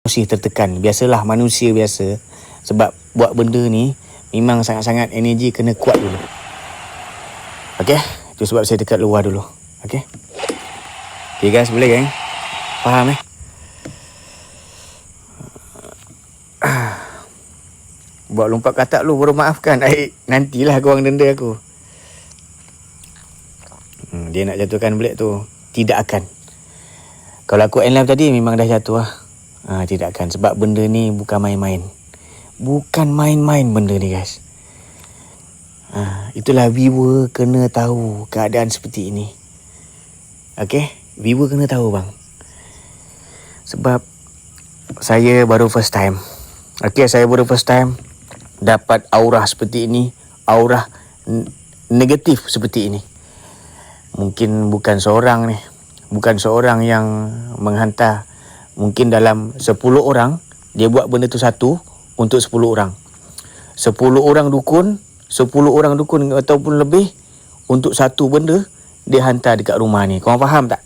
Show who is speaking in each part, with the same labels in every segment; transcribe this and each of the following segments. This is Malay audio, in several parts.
Speaker 1: emosi tertekan. Biasalah manusia biasa. Sebab buat benda ni memang sangat-sangat energi kena kuat dulu. Okay, itu sebab saya dekat luar dulu. Okay, okay guys, boleh kan? Faham Buat lompat katak lu, baru maafkan. Nantilah korang denda aku. Dia nak jatuhkan Black tu. Tidak akan. Kalau aku end live tadi memang dah jatuh lah. Tidak akan. Sebab benda ni bukan main-main. Bukan main-main benda ni guys. Itulah viewer kena tahu keadaan seperti ini. Okay, viewer kena tahu bang. Sebab saya baru first time. Okay, saya baru first time dapat aura seperti ini. Aura negatif seperti ini. Mungkin bukan seorang ni. Bukan seorang yang menghantar. Mungkin dalam 10 orang, dia buat benda tu satu untuk 10 orang. 10 orang dukun, 10 orang dukun ataupun lebih untuk satu benda, dia hantar dekat rumah ni. Korang faham tak?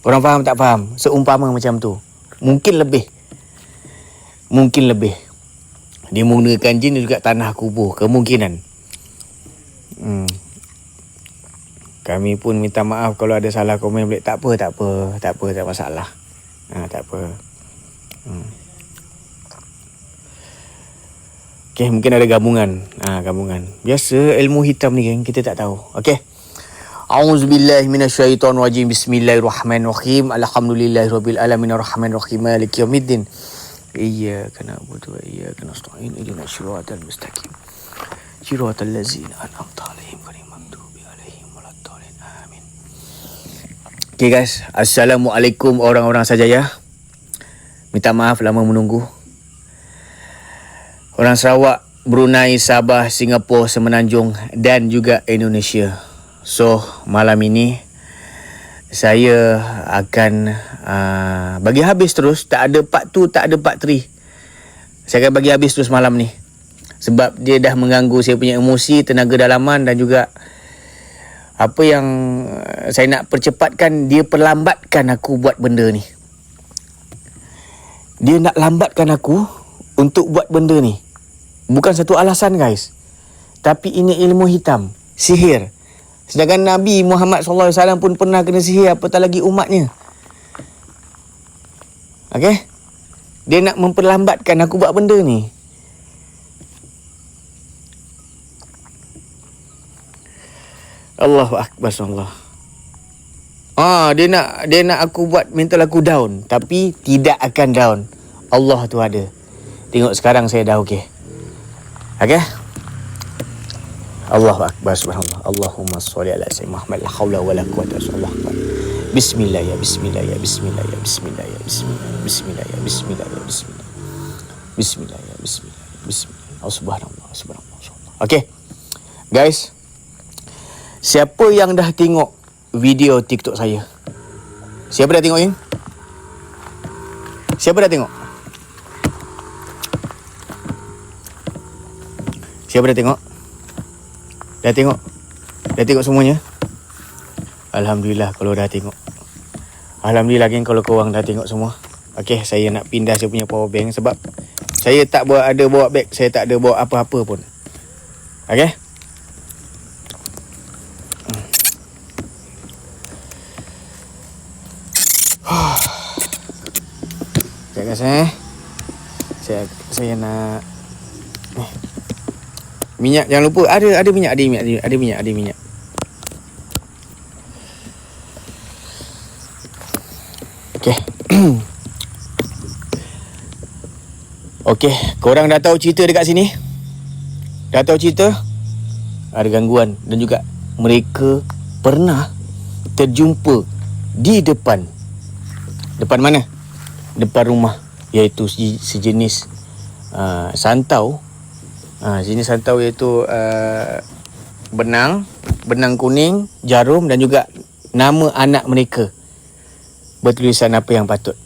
Speaker 1: Korang faham tak faham? Seumpama macam tu. Mungkin lebih. Mungkin lebih. Dia menggunakan jin juga tanah kubur. Kemungkinan. Kami pun minta maaf kalau ada salah komen. Tak apa, tak masalah. Tak apa. Okay, mungkin ada gabungan. Gabungan. Biasa ilmu hitam ni kan, kita tak tahu. Okay. A'udzubillahi minasyaitonirrajim. Bismillahirrahmanirrahim. Alhamdulillahirabbil alamin arrahmanirrahim maliki yaumiddin. Iyyaka na'budu wa iyyaka nasta'in. Ihdinas siratal mustaqim. Siratal ladzina an'amta 'alaihim ghairil maghdubi 'alaihim waladdallin. Amin. Okay guys, assalamualaikum orang-orang Sajaya. Minta maaf lama menunggu. Orang Sarawak, Brunei, Sabah, Singapura, Semenanjung dan juga Indonesia. So, malam ini saya akan bagi habis terus. Tak ada part 2, tak ada part 3. Saya akan bagi habis terus malam ni. Sebab dia dah mengganggu saya punya emosi, tenaga dalaman dan juga apa yang saya nak percepatkan, dia perlambatkan aku buat benda ni. Dia nak lambatkan aku untuk buat benda ni. Bukan satu alasan guys. Tapi ini ilmu hitam, sihir. Sedangkan Nabi Muhammad SAW pun pernah kena sihir, apatah lagi umatnya. Okay? Dia nak memperlambatkan aku buat benda ni. Allahu Akbar Allah. Dia nak aku buat mental aku down. Tapi tidak akan down. Allah tu ada. Tengok sekarang saya dah okey. Okay? Allahu Akbar subhanallah. Allahumma sholli ala sayyidina Muhammad. La haula wala quwwata illa billah. Bismillah ya bismillah ya bismillah ya bismillah ya bismillah bismillah ya bismillah ya bismillah. Bismillah ya bismillah bismillah. Subhanallah subhanallah. Okay. Guys, siapa yang dah tengok video TikTok saya? Siapa dah tengok ni? Siapa dah tengok? Siapa dah tengok? Dah tengok? Dah tengok semuanya? Alhamdulillah kalau dah tengok. Alhamdulillah kan kalau korang dah tengok semua. Okay, saya nak pindah saya punya power bank sebab saya tak ada bawa beg. Saya tak ada bawa apa-apa pun. Okay? Sekejap guys Saya nak minyak, jangan lupa ada minyak. Okey. Okey, korang dah tahu cerita dekat sini? Dah tahu cerita? Ada gangguan dan juga mereka pernah terjumpa di depan mana? Depan rumah, iaitu sejenis santau. Jenis santau iaitu benang kuning, jarum dan juga nama anak mereka bertulisan apa yang patut.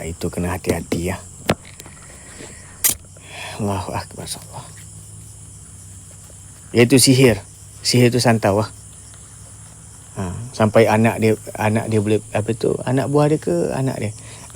Speaker 1: Itu kena hati-hati ya. Allahu Akbar Allah. Iaitu sihir tu santau lah. Sampai anak dia boleh anak buah dia ke anak dia.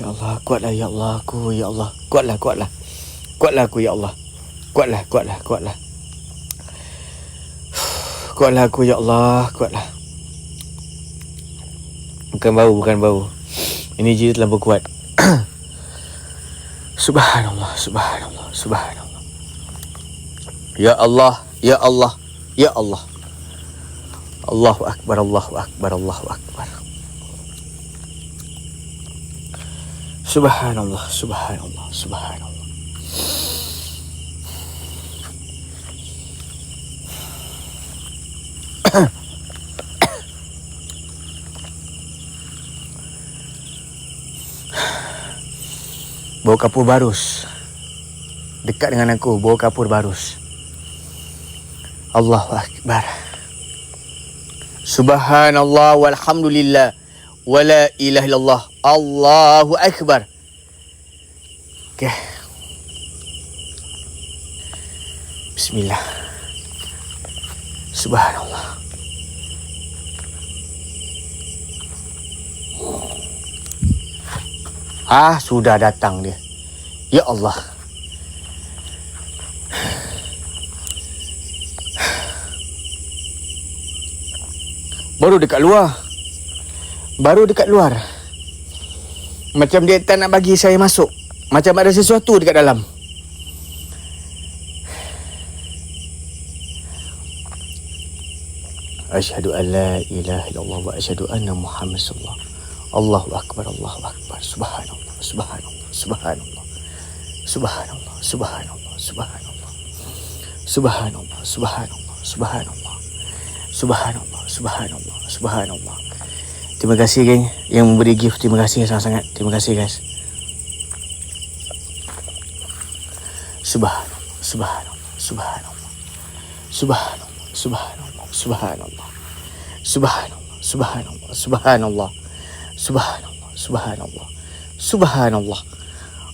Speaker 1: Ya Allah, kuatlah ya Allah aku, ya Allah. Kuatlah. Kuatlah aku ya Allah. Kuatlah. Kuatlah aku ya Allah, kuatlah. Bukan bau. Ini je terlalu kuat. Subhanallah. Ya Allah. Allahu akbar. Subhanallah. Bau kapur barus. Dekat dengan aku, bau kapur barus. Allahu akbar. Subhanallah walhamdulillah wala ilaha illallah. Allahu akbar. Okay. Bismillah. Subhanallah. Sudah datang dia. Ya Allah. Baru dekat luar. Macam dia tak nak bagi saya masuk. Macam ada sesuatu dekat dalam. Asyhadu an la ilaha illallah wa asyhadu anna Muhammad sallallahu. Allahu akbar. Subhanallah. Terima kasih geng yang memberi gift. Terima kasih sangat-sangat. Terima kasih guys. Subhanallah.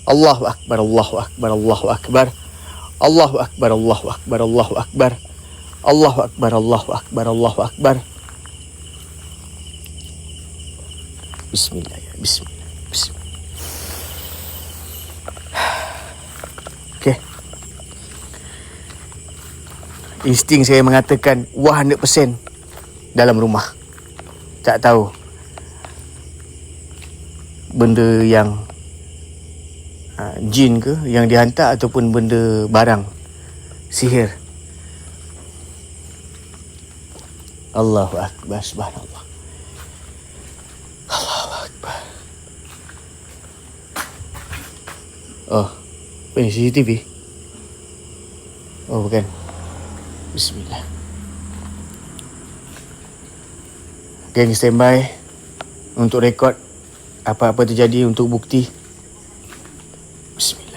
Speaker 1: Allahu akbar. Bismillah. Okay. Insting saya mengatakan 100% dalam rumah. Tak tahu benda yang jin ke yang dihantar ataupun benda barang sihir. Allahu akbar. Subhanallah. Allahu akbar. Oh, ini CCTV. Oh, bukan. Bismillah. Geng standby untuk rekod apa-apa terjadi untuk bukti. Bismillah.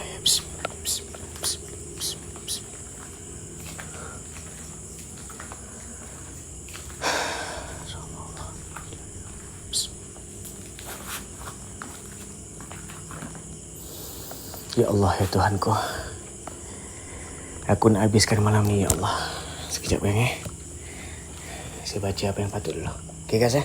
Speaker 1: Ya Allah, ya Tuhanku. Aku nak habiskan malam ni, ya Allah. Sekejap bang Saya baca apa yang patut dulu. Okay guys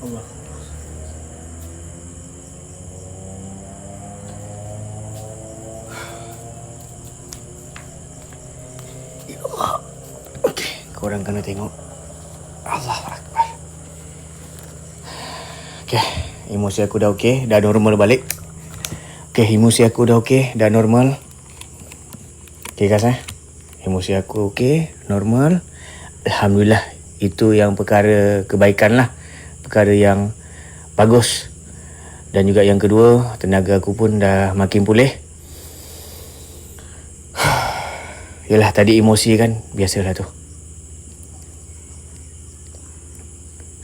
Speaker 1: Allah. Ya Allah. Okey, korang kena tengok. Allah Akbar. Okey, emosi aku dah okey, dah normal balik. Okey, emosi aku dah okey, dah normal. Okey guys, emosi aku okey, normal. Alhamdulillah, itu yang perkara kebaikan lah, perkara yang bagus. Dan juga yang kedua, tenaga aku pun dah makin pulih. Yalah, tadi emosi kan, biasalah tu.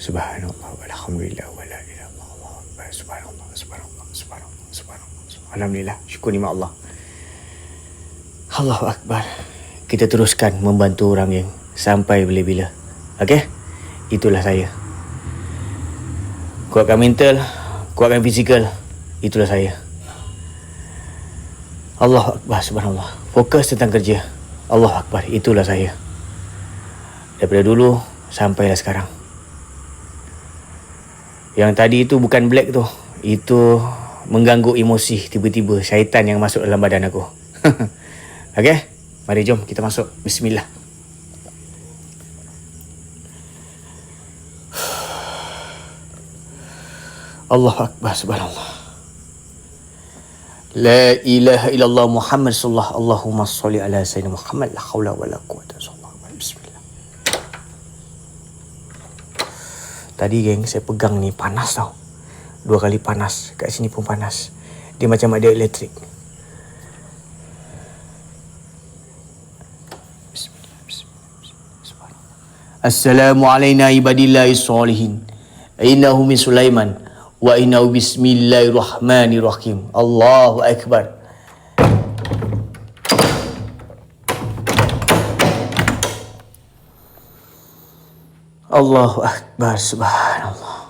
Speaker 1: Subhanallah walhamdulillah wala ilaha illallah subhanallah subhanallah subhanallah subhanallah. Alhamdulillah, syukur nikmat Allah. Allahu Akbar. Kita teruskan membantu orang yang sampai bila-bila. Okey? Itulah saya. Kuatkan mental, kuatkan fizikal. Itulah saya. Allahu Akbar, subhanallah. Fokus tentang kerja. Allahu Akbar, itulah saya. Daripada dulu sampailah sekarang. Yang tadi itu bukan black tu. Itu mengganggu emosi tiba-tiba. Syaitan yang masuk dalam badan aku. Okey? Mari jom kita masuk. Bismillah. Allahu Akbar, subhanallah. La ilaha illallah Muhammad sallallahu. Allahumma salli ala sayyidina Muhammad. La haula wa la quwwata illa billah. Bismillah. Tadi geng, saya pegang ni panas tau. 2 kali panas. Kat sini pun panas. Dia macam ada elektrik. Assalamualaikum ibadillahi salihin. Innahu min Sulaiman wa innahu bismillahirrahmanirrahim. Allahu Akbar. Allahu Akbar, subhanallah.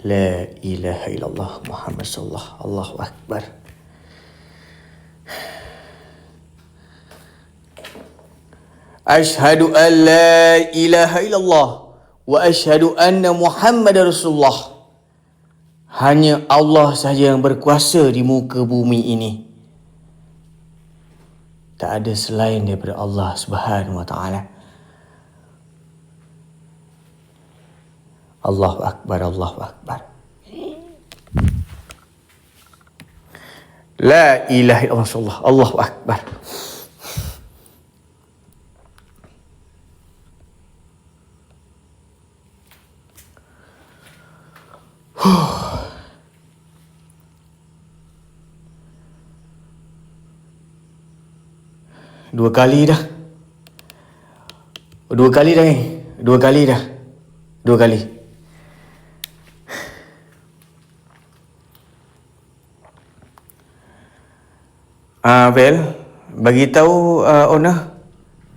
Speaker 1: La ilaha illallah Muhammad sallallahu. Allahu Akbar. Ashhadu an la ilaha illallah wa ashhadu anna Muhammad Rasulullah. Hanya Allah sahaja yang berkuasa di muka bumi ini. Tak ada selain daripada Allah Subhanahu wa taala. Allahu Akbar, Allahu Akbar. La ilaha illallah, Allahu Akbar. Dua kali dah. Dua kali dah. Vel, bagi tahu owner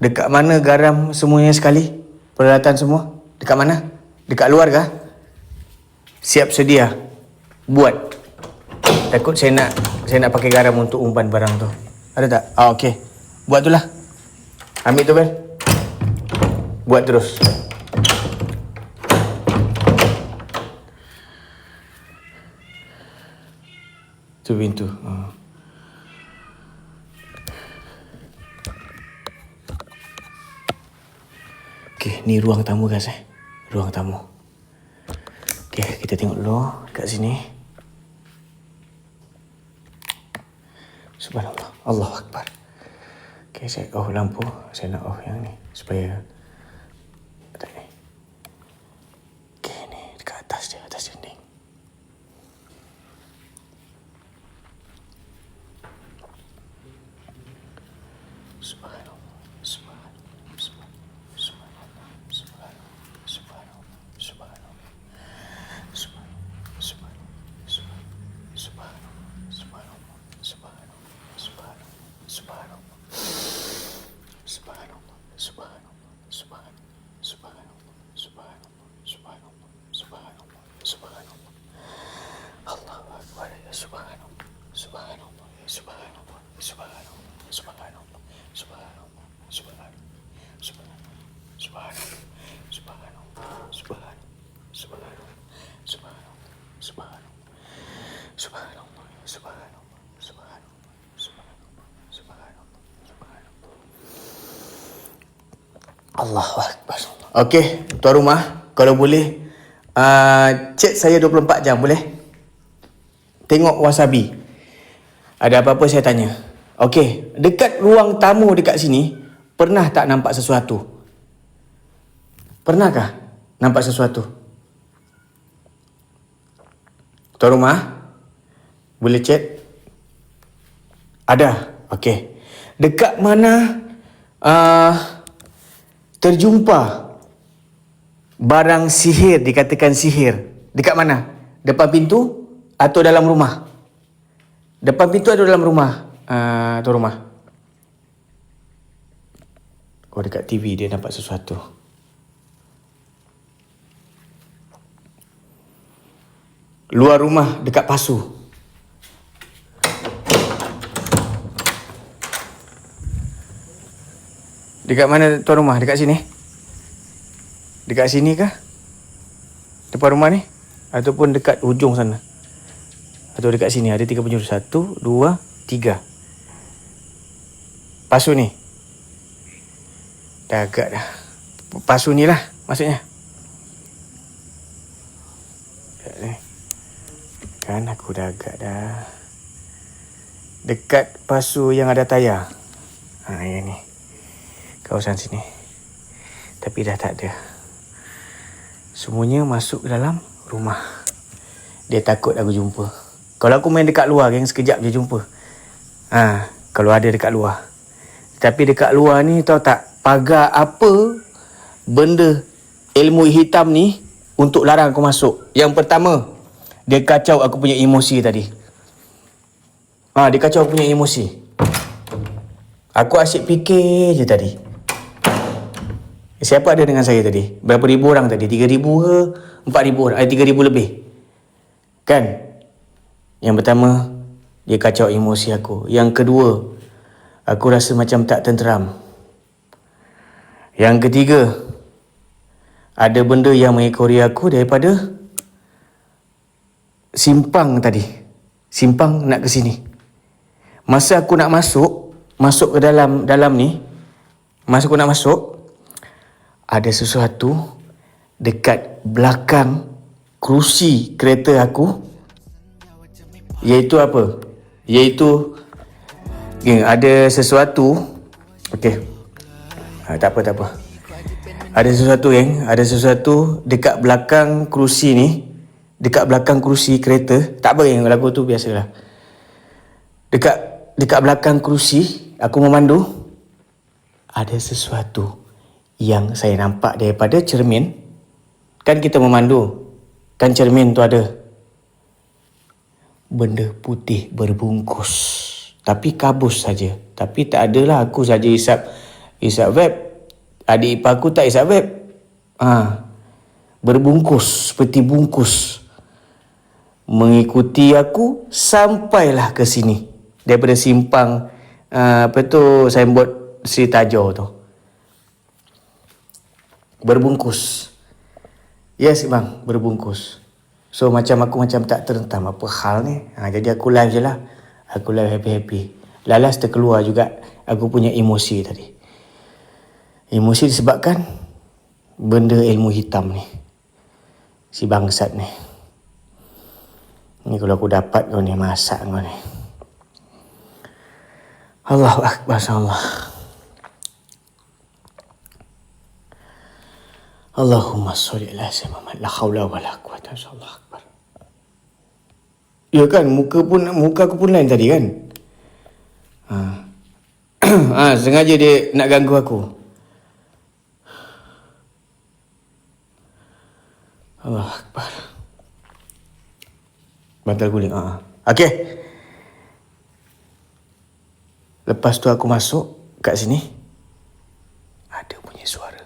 Speaker 1: dekat mana garam semuanya sekali? Peralatan semua dekat mana? Dekat luar kah? Siap sedia buat. Takut saya nak pakai garam untuk umpan barang tu. Ada tak? Okey. Buat tu lah. Ambil tu Vel. Buat terus. Tu pintu. Okey, ni ruang tamu guys Ruang tamu. Okey, kita tengok dulu kat sini. Subhanallah. Allahu Akbar. Okey, saya off lampu. Saya nak off yang ni supaya tak ni. Okey, ni dekat atas dinding. Subhanallah. Subhanallah. Subhanallah. Subhanallah. Subhanallah. Allahu Akbar. Okey, tuan rumah, kalau boleh chat saya 24 jam boleh? Tengok Wasabi. Ada apa-apa saya tanya. Okey, dekat ruang tamu dekat sini pernah tak nampak sesuatu? Pernahkah nampak sesuatu? Tuan rumah, boleh chat? Ada. Okey. Dekat mana terjumpa barang sihir, dikatakan sihir? Dekat mana? Depan pintu atau dalam rumah? Depan pintu atau dalam rumah? Tuan rumah. Oh, dekat TV dia nampak sesuatu. Luar rumah, dekat pasu. Dekat mana tuan rumah? Dekat sini? Dekat sini kah? Depan rumah ni? Ataupun dekat hujung sana? Atau dekat sini? Ada 3 penjuru. 1, 2, 3. Pasu ni? Dah agak dah. Pasu ni lah maksudnya. Kan aku dah agak dah. Dekat pasu yang ada tayar. Yang ni. Kawasan sini. Tapi dah tak ada. Semuanya masuk ke dalam rumah. Dia takut aku jumpa. Kalau aku main dekat luar, geng, sekejap je jumpa. Kalau ada dekat luar. Tapi dekat luar ni, tahu tak, pagar apa benda ilmu hitam ni untuk larang aku masuk. Yang pertama, dia kacau aku punya emosi tadi. Dia kacau aku punya emosi. Aku asyik fikir je tadi. Siapa ada dengan saya tadi? Berapa ribu orang tadi? 3,000 ke? 4,000 orang? 3,000 lebih. Kan? Yang pertama, dia kacau emosi aku. Yang kedua, aku rasa macam tak tenteram. Yang ketiga, ada benda yang mengekori aku daripada simpang tadi. Simpang nak ke sini. Masa aku nak masuk ke dalam ni, masa aku nak masuk, ada sesuatu dekat belakang kerusi kereta aku. Iaitu apa? Iaitu ada sesuatu. Okey. Tak apa. Ada sesuatu, geng. Ada sesuatu dekat belakang kerusi ni. Dekat belakang kerusi kereta. Tak apa, geng. Lagu tu biasalah. Dekat belakang kerusi aku memandu. Ada sesuatu yang saya nampak daripada cermin. Kan kita memandu, kan cermin tu ada benda putih berbungkus, tapi kabus saja. Tapi tak adalah, aku saja hisap vape. Adik ipar aku tak hisap vape. Berbungkus, seperti bungkus, mengikuti aku sampailah ke sini. Daripada simpang signboard Sri Tajur tu. Berbungkus. Yes bang, berbungkus. So macam aku tak terentam apa hal ni. Jadi aku live je lah. Aku live happy-happy. Lalas terkeluar juga aku punya emosi tadi. Emosi disebabkan benda ilmu hitam ni. Si bangsat ni. Ni kalau aku dapat kau ni, masak kau ni. Allahu Akbar, Allah. Allahumma sholli ala sayyidina Muhammad. La haula wala quwwata illa billah. Akbar. Ya kan, muka aku pun lain tadi kan. Sengaja dia nak ganggu aku. Allah Akbar. Bantal guling. Okey. Lepas tu aku masuk kat sini. Ada bunyi suara.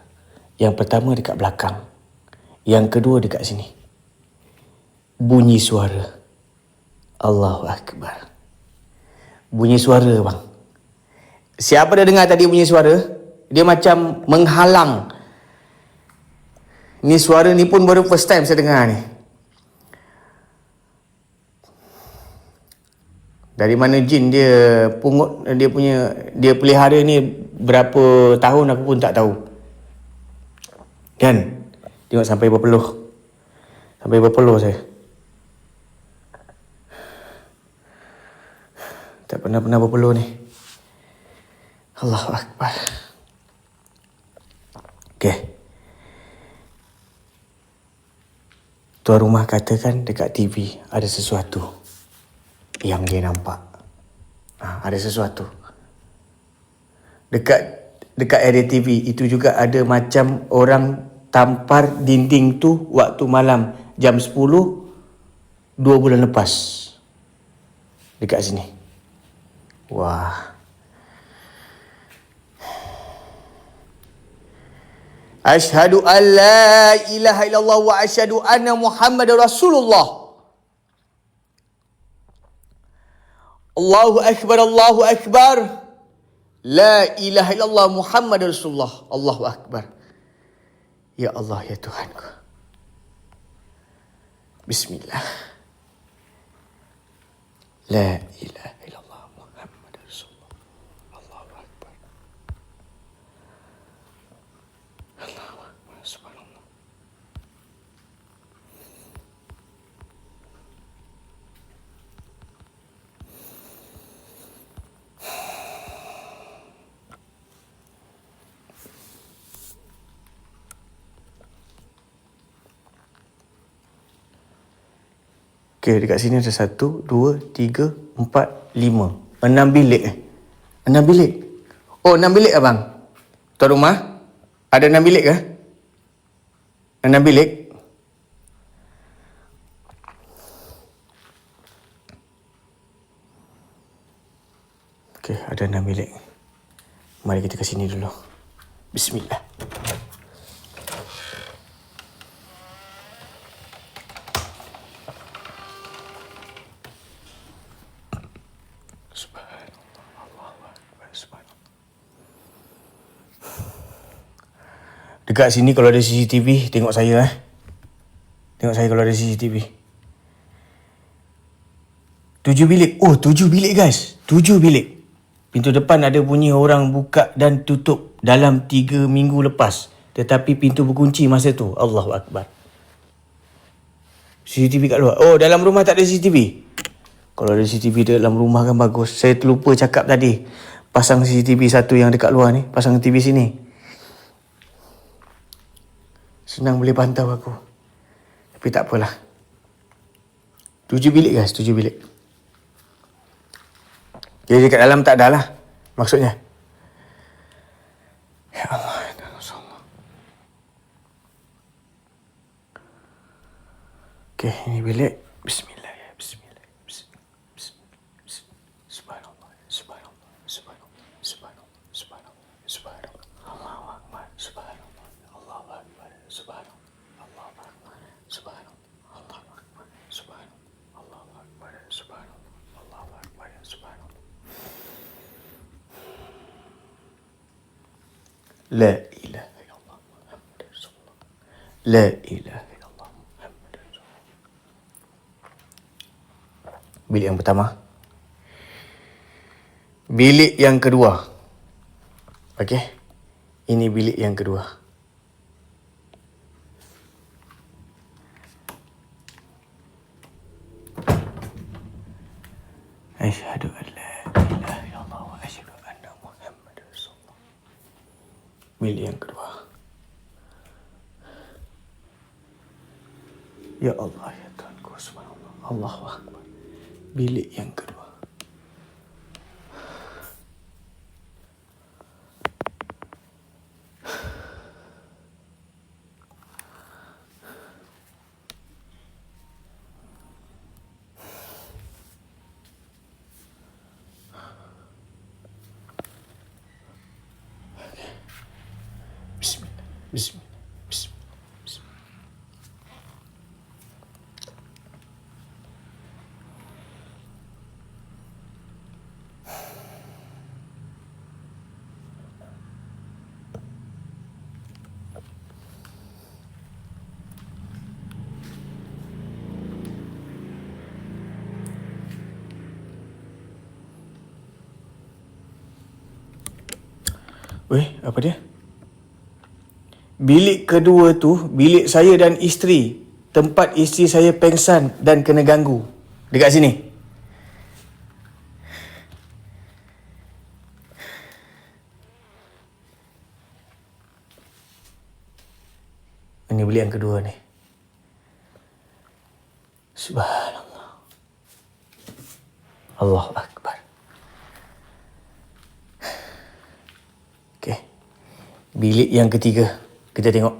Speaker 1: Yang pertama dekat belakang. Yang kedua dekat sini. Bunyi suara. Allahu Akbar. Bunyi suara bang. Siapa dah dengar tadi bunyi suara? Dia macam menghalang. Ni suara ni pun baru first time saya dengar ni. Dari mana jin dia pungut, dia pelihara ni berapa tahun aku pun tak tahu. Kan? Tengok sampai berpeluh. Sampai berpeluh saya. Tak pernah berpeluh ni. Allahu Akbar. Okay. Tuan rumah katakan dekat TV ada sesuatu yang dia nampak. Ada sesuatu. Dekat area TV itu juga ada macam orang tampar dinding tu waktu malam jam 10 2 bulan lepas. Dekat sini. Wah. Asyhadu an la ilaha illallah wa asyhadu anna Muhammadar Rasulullah. Allahu Akbar, Allahu Akbar. La ilaha illallah Muhammadar Rasulullah. Allahu Akbar. Ya Allah, ya Tuhanku. Bismillah. La ilaha illallah Muhammadar Rasulullah. Allahu Akbar. Allahu Akbar. Subhanallah. Okay, dekat sini ada 1, 2, 3, 4, 5, 6 bilik 6 bilik. Oh, 6 bilik abang? Tuan rumah? Ada 6 bilik ke? 6 bilik? Okay, ada 6 bilik. Mari kita ke sini dulu. Bismillah. Dekat sini kalau ada CCTV, tengok saya Tengok saya kalau ada CCTV. 7 bilik. Oh, 7 bilik guys. 7 bilik. Pintu depan ada bunyi orang buka dan tutup dalam 3 minggu lepas. Tetapi pintu berkunci masa tu. Allahu Akbar. CCTV kat luar. Oh, dalam rumah tak ada CCTV. Kalau ada CCTV dalam rumah kan bagus. Saya terlupa cakap tadi. Pasang CCTV satu yang dekat luar ni. Pasang TV sini. Senang boleh pantau aku. Tapi tak apalah. 7 bilik guys, 7 bilik. Jadi dekat dalam tak ada lah. Maksudnya. Ya Allah, ya Rasulullah. Okay, ini bilik. Bismillah ya, bismillah. Subhanallah, subhanallah, subhanallah, subhanallah, subhanallah, subhanallah. Allahu Akbar, subhanallah, Allahu Akbar, subhanallah, Allahu Akbar, subhanallah, Allahu Akbar, subhanallah, Allahu Akbar, subhanallah, Allahu Akbar, subhanallah. La ilaha illallah Muhammadur Rasulullah. La ilaha illallah Muhammadur Rasulullah. Bilik yang pertama. Bilik yang kedua. Okey. Ini bilik yang kedua. Asyhadu an la ilaha illallah wa asyhadu anna Muhammadar Rasulullah. Bilik yang kedua. Ya Allah, ya Tuhanku, subhanallah. Allahu Akbar. Bilik yang kedua. Bismillah. Bismillah. Bismillah. Bismillah. Weh, apa dia? Bilik kedua tu, bilik saya dan isteri. Tempat isteri saya pengsan dan kena ganggu. Dekat sini. Ini bilik yang kedua ni. Subhanallah. Allahu Akbar. Okey. Bilik yang ketiga. Kita tengok.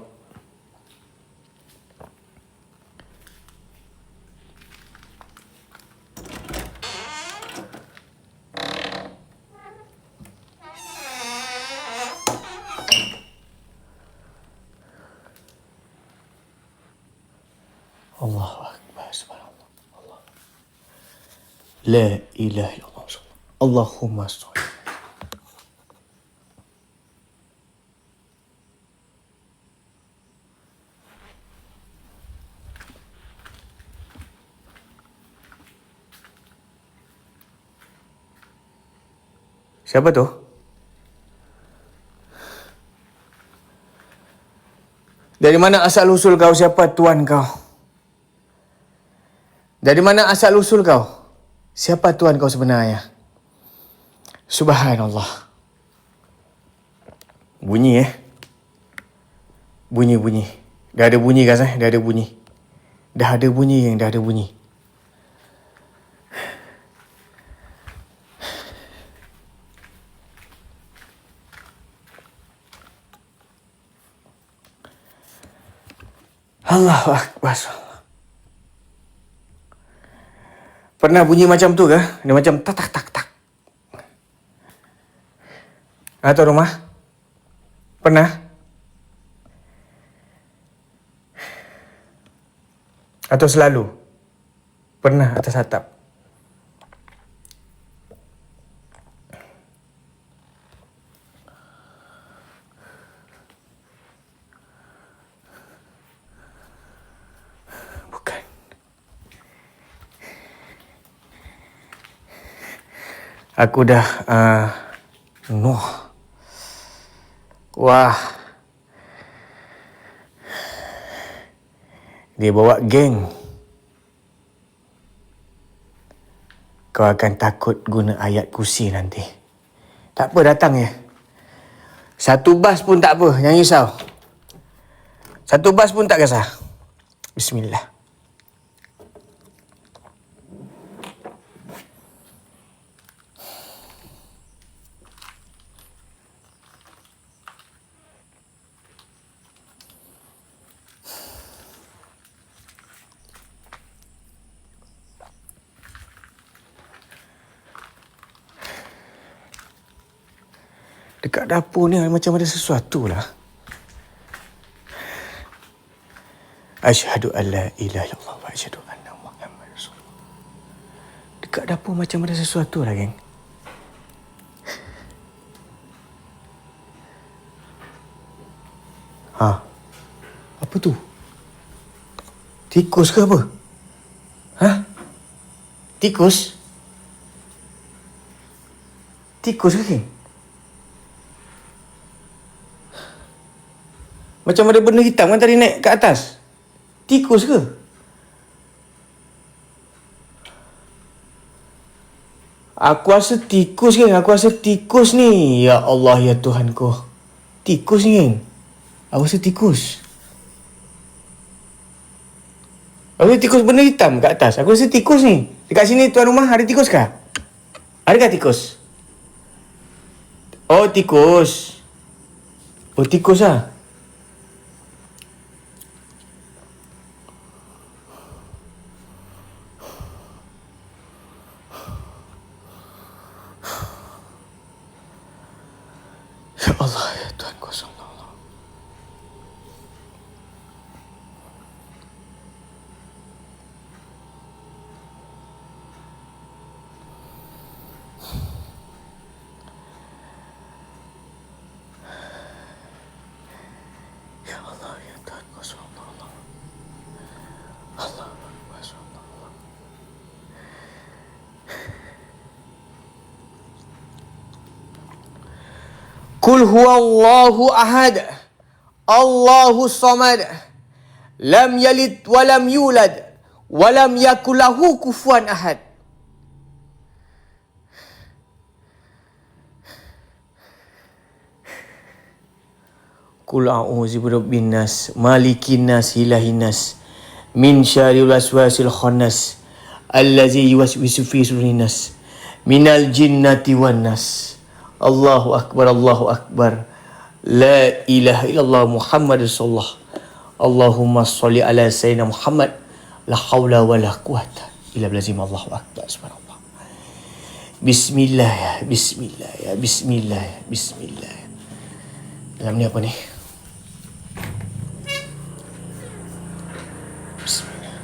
Speaker 1: Allahu Akbar. Subhanallah. Allah. La ilaha illallah. Allahumma sholli. Siapa tu? Dari mana asal usul kau? Siapa tuan kau? Dari mana asal usul kau? Siapa tuan kau sebenarnya? Subhanallah. Bunyi Bunyi. Dah ada bunyi guys Dah ada bunyi. Dah ada bunyi. Allahu Akbar. Pernah bunyi macam tu ke? Dia macam tak. Atau rumah? Pernah? Atau selalu? Pernah atas atap? Bukan. Aku dah Wah. Dia bawa geng. Kau akan takut guna ayat kursi nanti. Tak apa, datang je. Satu bas pun tak apa, jangan risau. Satu bas pun tak kisah. Bismillah. Dekat dapur ni macam ada sesuatu lah. Asyhadu an la ilaha illallah wa asyhadu anna Muhammad Rasulullah. Dekat dapur macam ada sesuatu lah, geng. Apa tu? Tikus ke apa? Tikus? Tikus ke, geng? Macam ada benda hitam kan tadi naik ke atas. Tikus ke? Aku rasa tikus, geng. Aku rasa tikus ni. Ya Allah, ya Tuhanku. Tikus ni, geng. Aku rasa tikus. Aku rasa tikus benda hitam kat atas. Aku rasa tikus ni. Dekat sini tuan rumah ada tikus kah? Adakah tikus? Oh, tikus. Oh, tikus lah. Ya Allah, ya Tuhanku sallallahu. Ya Allah, ya Tuhanku sallallahu. Allah Akbar sallallahu. Qul huwallahu ahad. Allahu samad. Lam yalid wa lam yulad wa lam yakul lahu kufuwan ahad. Qul a'udzu birabbin nas, malikin nas, ilahin nas, min syarril waswasil khannas, allazi yuwaswisu fi sudurin nas, minal jinnati wan nas. Allahu akbar, Allahu akbar. La ilaha illallah Muhammadur Rasulullah. Allahumma sholli ala sayyidina Muhammad. La haula wa la quwata illa billah. Allahu akbar. Subhanallah. Bismillah ya, bismillah ya, bismillah ya, bismillah. Dalam ni apa ni? Bismillah.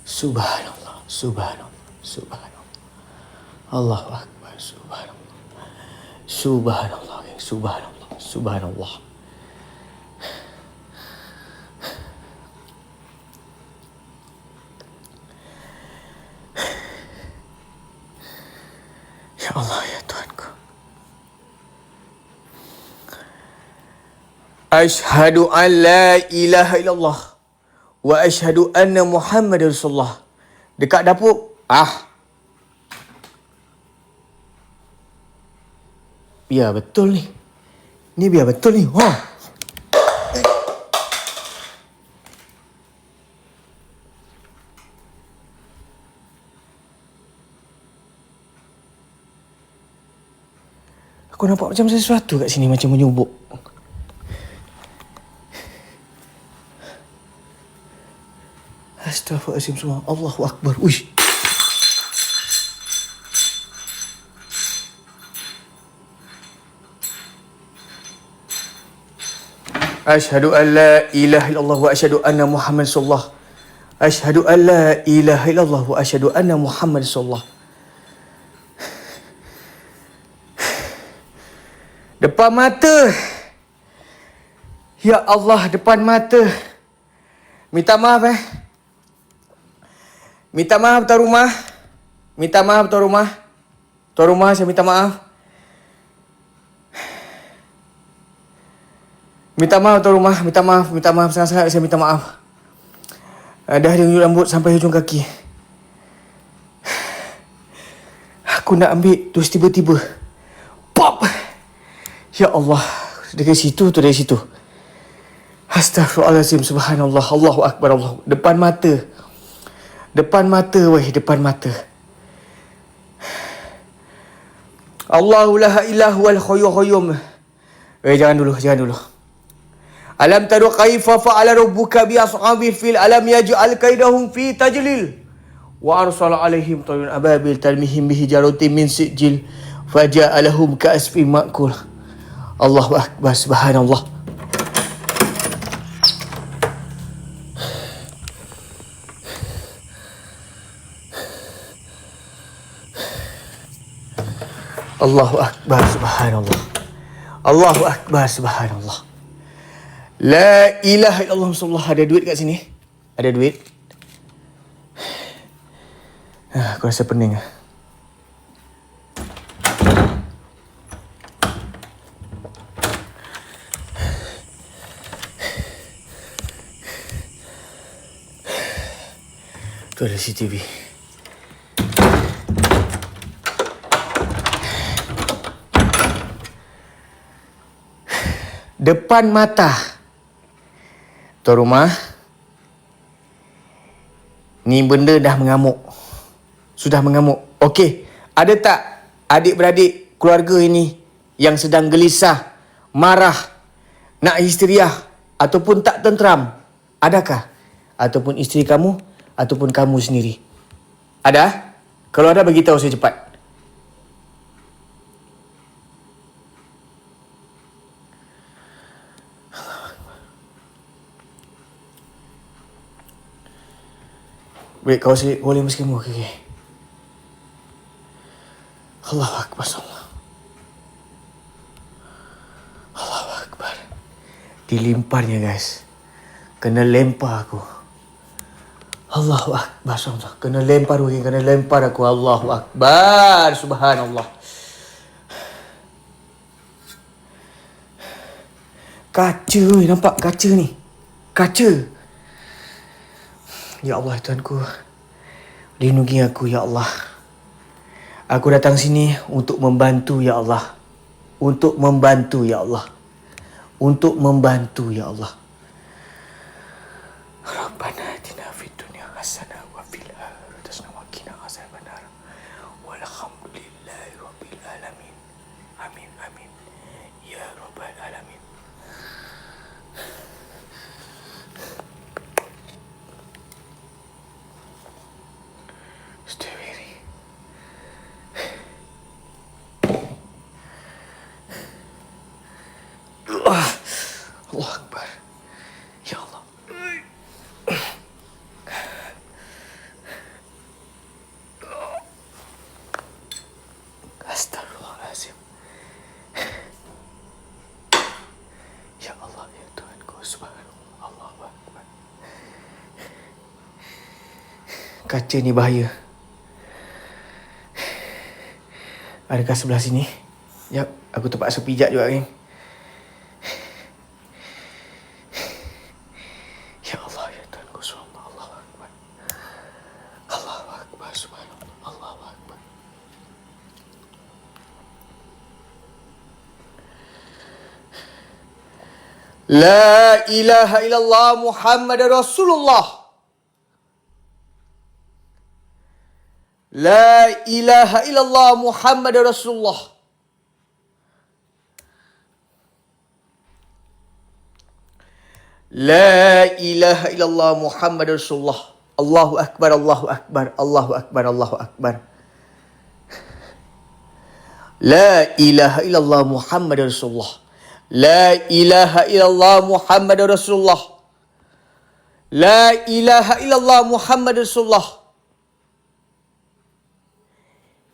Speaker 1: Subhanallah, subhanallah, subhanallah. Allahu akbar, subhanallah. Subhanallah, subhanallah, subhanallah. Ya Allah, ya Tuhanku. Ashhadu an la ilaha illallah wa ashhadu anna Muhammadar Rasulullah. Dekat dapur. Biar betul ni. Ni biar betul ni. Aku nampak macam sesuatu kat sini, macam menyubuk. Astaghfirullahaladzim semua. Allahu Akbar. Uish. Ashhadu an la ilaha illallah wa ashhadu anna Muhammad sallallahu. Ashhadu an la ilaha illallah wa ashhadu anna Muhammad sallallahu. Depan mata. Ya Allah, depan mata. Minta maaf Minta maaf tuan rumah. Minta maaf tuan rumah. Tuan rumah, saya minta maaf. Minta maaf tuan rumah. Minta maaf sangat-sangat, saya minta maaf. Dari hujung rambut sampai hujung kaki. Aku nak ambil, terus tiba-tiba pop. Ya Allah, dari situ tu, dari situ. Astaghfirullahaladzim, subhanallah, Allahu akbar, Allah. Depan mata. Depan mata, weh, depan mata. Allahu la ilaha wal hayyul qayyum. Jangan dulu. Alam taru kaifa fa'ala rabbuka bi ashabil fil alam yaj'al kaidahum fi tajlil wa arsala alaihim tayran ababil tarmihim bi hijaratin min sijil faja'alahum ka'asfin ma'kul. Allahu akbar, subhanallah. Allahu akbar, subhanallah. Allahu akbar, subhanallah. La ilaha illallah Rasulullah. Ada duit kat sini? Ada duit? Aku rasa pening. Tu ada CCTV. Depan mata. Tuan rumah, ni benda dah mengamuk. Sudah mengamuk. Okey, ada tak adik-beradik keluarga ini yang sedang gelisah, marah, nak histeriah ataupun tak tenteram? Adakah? Ataupun isteri kamu ataupun kamu sendiri? Ada? Kalau ada, bagi tahu saya cepat. Baik, kau boleh meski mu. Okay. Allahu Akbar. Allahu Akbar. Dilimparnya guys. Kena lempar aku. Allahu Akbar. Kena lempar lagi, kena lempar aku. Allahu Akbar. Subhanallah. Kaca ni, nampak kaca ni. Kaca. Ya Allah Tuhanku. Lindungi aku ya Allah. Aku datang sini untuk membantu ya Allah. Untuk membantu ya Allah. Untuk membantu ya Allah. Rabbana atina fid dunya hasanah wa fil akhirati hasanah wa qina azabannar. Walhamdulillahi rabbil alamin. Amin amin. Ya rabbal alamin. Stay ready. Allah Akbar. Ya Allah. Astaghfirullahaladzim. Ya Allah, ya Tuhanku, subhanallah. Allahu Akbar. Kaca ni bahaya. Adakah sebelah sini? Yap, aku terpaksa pijak juga kan. Ya Allah, ya Tuhanku, subhanallah. Allahu Akbar. Allahu Akbar, subhanallah. Allahu Akbar. La ilaha illallah Muhammad Rasulullah. La ilaha illallah Muhammad Rasulullah. La ilaha illallah Muhammad Rasulullah. Allahu Akbar, Allahu Akbar, Allahu Akbar, Allahu Akbar. La ilaha illallah Muhammad Rasulullah. La ilaha illallah Muhammad Rasulullah. La ilaha illallah Muhammad Rasulullah.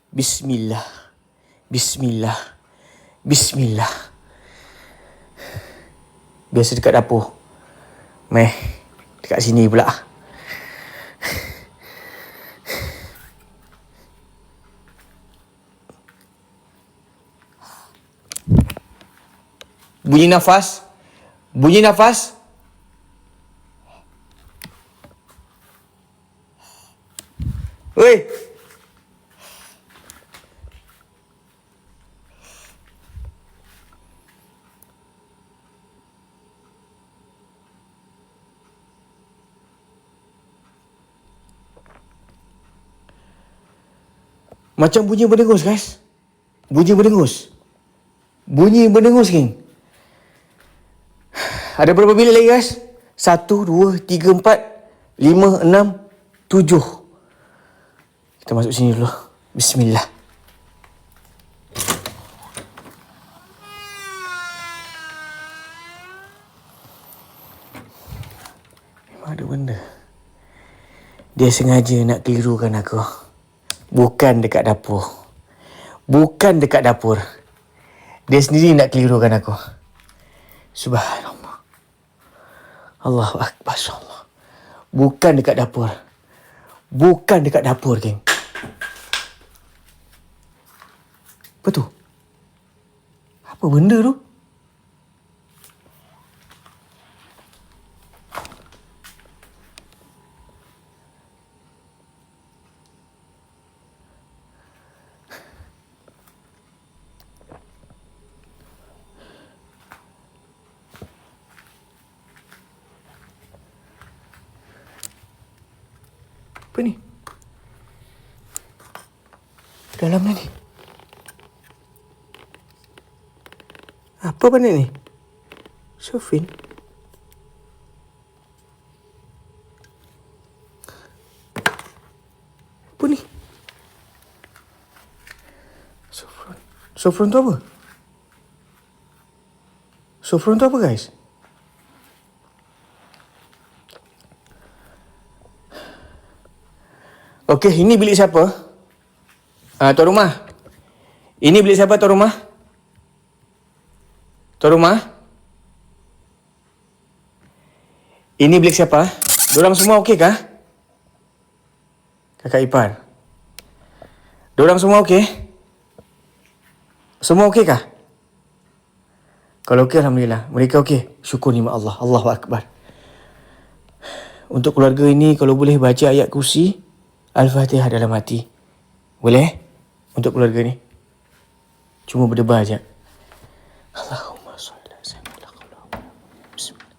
Speaker 1: Bismillah. Bismillah. Bismillah. Biasa dekat dapur. Meh, dekat sini pula. Bunyi nafas. Bunyi nafas. Oi. Macam bunyi berdengus, guys. Bunyi berdengus. Bunyi berdengus, geng. Ada berapa bilik lagi, guys? 1, 2, 3, 4, 5, 6, 7. Kita masuk sini dulu. Bismillah. Memang ada benda. Dia sengaja nak kelirukan aku. Bukan dekat dapur. Bukan dekat dapur. Dia sendiri nak kelirukan aku. Subhanallah. Allahu Akbar, Allah. Bukan dekat dapur. Bukan dekat dapur, geng. Apa tu? Apa benda tu? Apa ni? Dalam ni. Apa benda ni? Sofin. Apa ni? Sofron. Sofron tu apa? Sofron tu apa, guys? Okey, ini bilik siapa? Tuan rumah. Ini bilik siapa, tuan rumah? Tuan rumah? Ini bilik siapa? Diorang semua okey kah? Kakak ipar. Diorang semua okey? Semua okey kah? Kalau okey, Alhamdulillah. Mereka okey. Syukur nikmat Allah. Allahu Akbar. Untuk keluarga ini, kalau boleh baca ayat kursi Al-Fatihah dalam hati. Boleh? Untuk keluarga ni. Cuma berdebar je. Allahumma salli ala sayyidina Muhammad. Bismillah.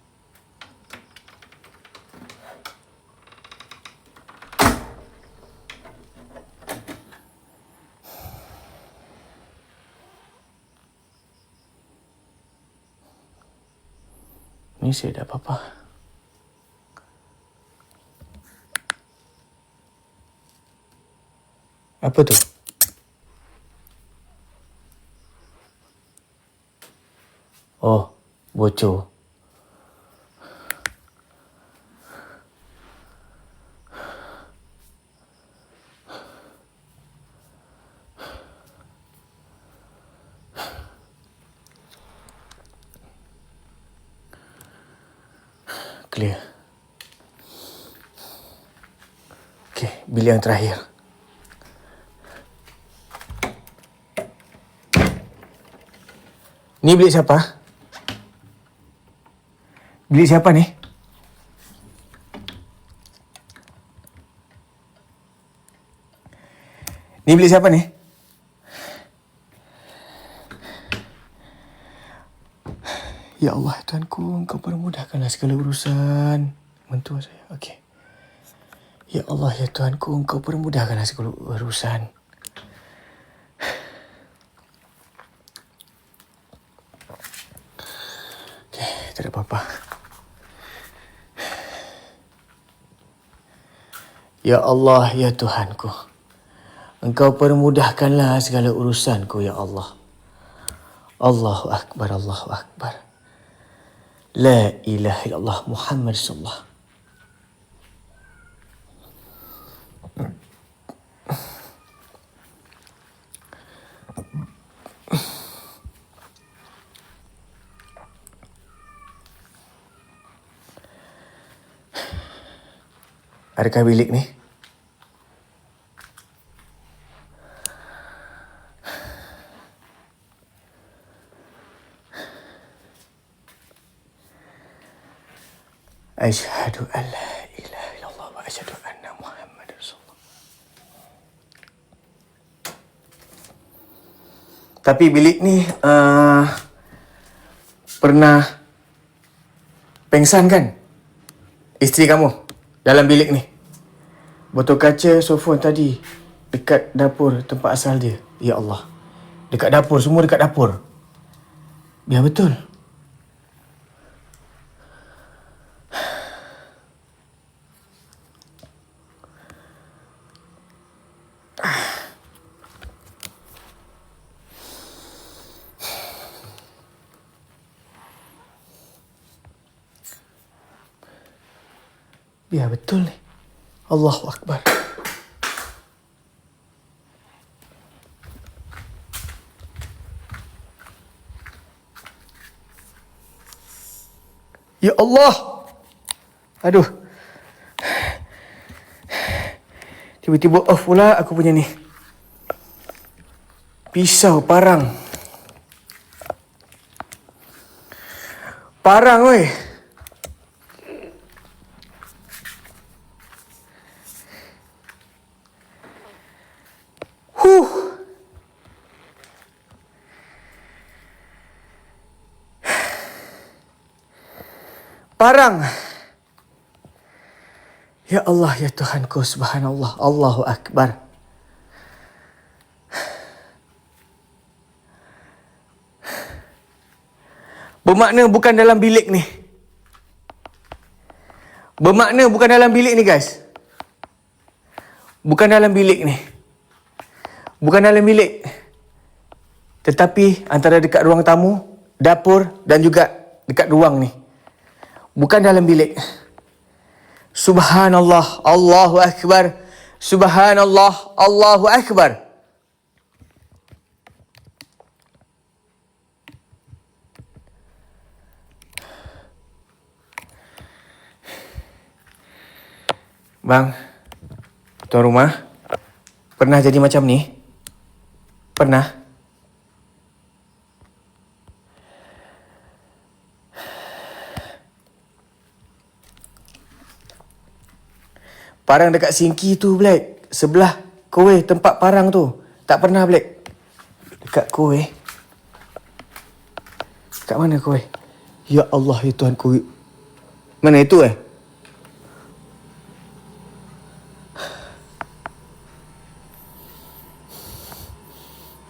Speaker 1: Ni saya dah apa-apa. Apa tu? Oh, bocor. Clear. Okey, bilik yang terakhir. Ni bilik siapa? Bilik siapa ni? Ni bilik siapa ni? Ya Allah, Tuanku, Engkau permudahkanlah segala urusan mentua saya. Okey. Ya Allah, ya Tuanku, Engkau permudahkanlah segala urusan. Okey, tak ada apa-apa. Ya Allah, ya Tuhanku, Engkau permudahkanlah segala urusanku, ya Allah. Allahu Akbar, Allahu Akbar. La ilaha illallah Muhammad sallallahu. Adakah bilik ni? Asyhadu an la ilaha illallah wa asyhadu anna Muhammadar Rasulullah. Tapi bilik ni pernah pengsan kan? Isteri kamu dalam bilik ni. Botol kaca sofa tadi dekat dapur tempat asal dia. Ya Allah. Dekat dapur, semua dekat dapur. Biar betul. Biar betul ni. Allahu Akbar. Ya Allah. Aduh. Tiba-tiba off pula aku punya ni. Pisau, parang. Parang weh. Parang. Ya Allah, ya Tuhanku, subhanallah, Allahu Akbar. Bermakna bukan dalam bilik ni. Bermakna bukan dalam bilik ni, guys. Bukan dalam bilik ni. Bukan dalam bilik. Tetapi antara dekat ruang tamu, dapur dan juga dekat ruang ni. Bukan dalam bilik. Subhanallah, Allahu Akbar. Subhanallah, Allahu Akbar. Bang, tuan rumah, pernah jadi macam ni? Pernah? Parang dekat sinki tu, Black. Sebelah kowe tempat parang tu. Tak pernah, Black. Dekat kowe. Kat mana kowe? Ya Allah, ya Tuhan kowe. Mana itu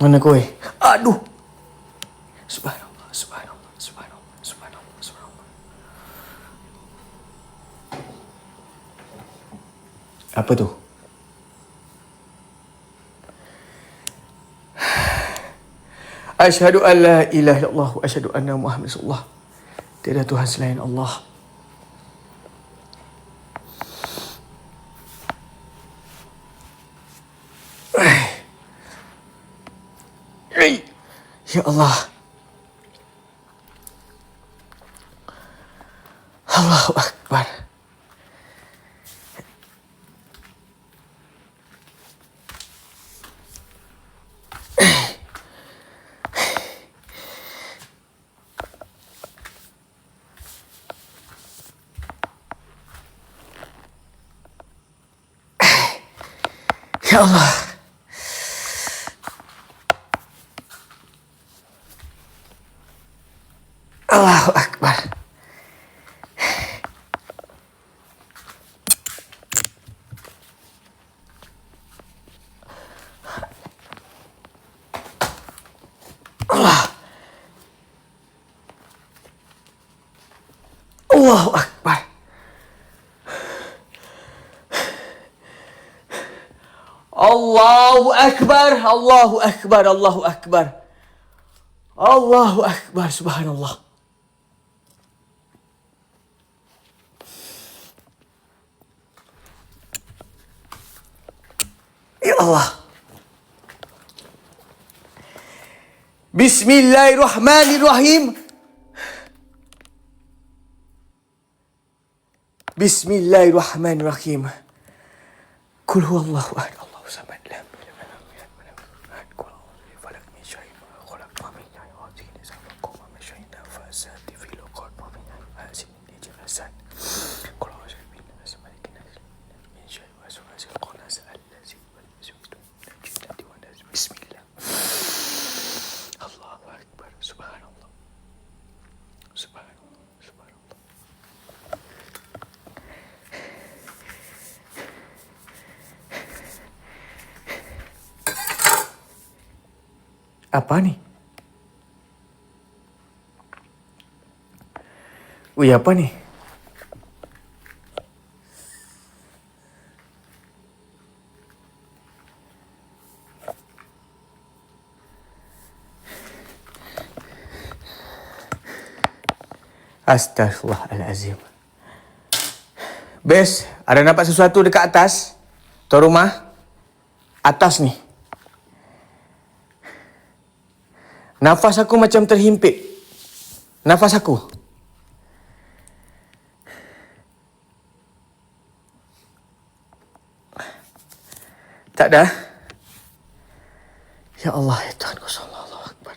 Speaker 1: Mana kowe? Aduh. Subhanallah, subhanallah, subhanallah, subhanallah, subhanallah. Apa tu? Asyhadu an la ilaha illallah wa asyhadu anna Muhammad sallallahu. Tiada Tuhan selain Allah. Ya Allah. Allahu Akbar. Ya Allah. Allahu Akbar. Allah. Allahu Akbar. Allahu Akbar. Allahu Akbar. Allahu Akbar. Allahu Akbar. Subhanallah. Ya Allah. Bismillahirrahmanirrahim. Bismillahirrahmanirrahim. Kul huwallahu ahad, Allahu samad, lam yalid wa lam yulad wa lam yakul lahu kufuwan ahad. Falaq min syarri ma khalaq wa min syarri ghasiqin idza waqab wa min syarri nafasati fil 'uqad wa min syarri hasidin idza hasad. Qul a'udzu billahi malikin nas min syarri waswasil khannas allazi yuwaswisu fi sudurin wan nas. Bismillah. Allahu Akbar. Subhanallah. Subhanallah. Subhanallah. Apa ni? Wih, apa ni? Astaghfirullahalazim. Bes, ada nampak sesuatu dekat atas? Tuan rumah? Atas ni. Nafas aku macam terhimpit. Nafas aku. Tak ada? Ya Allah, ya Tuhan ku, Allahu Akbar.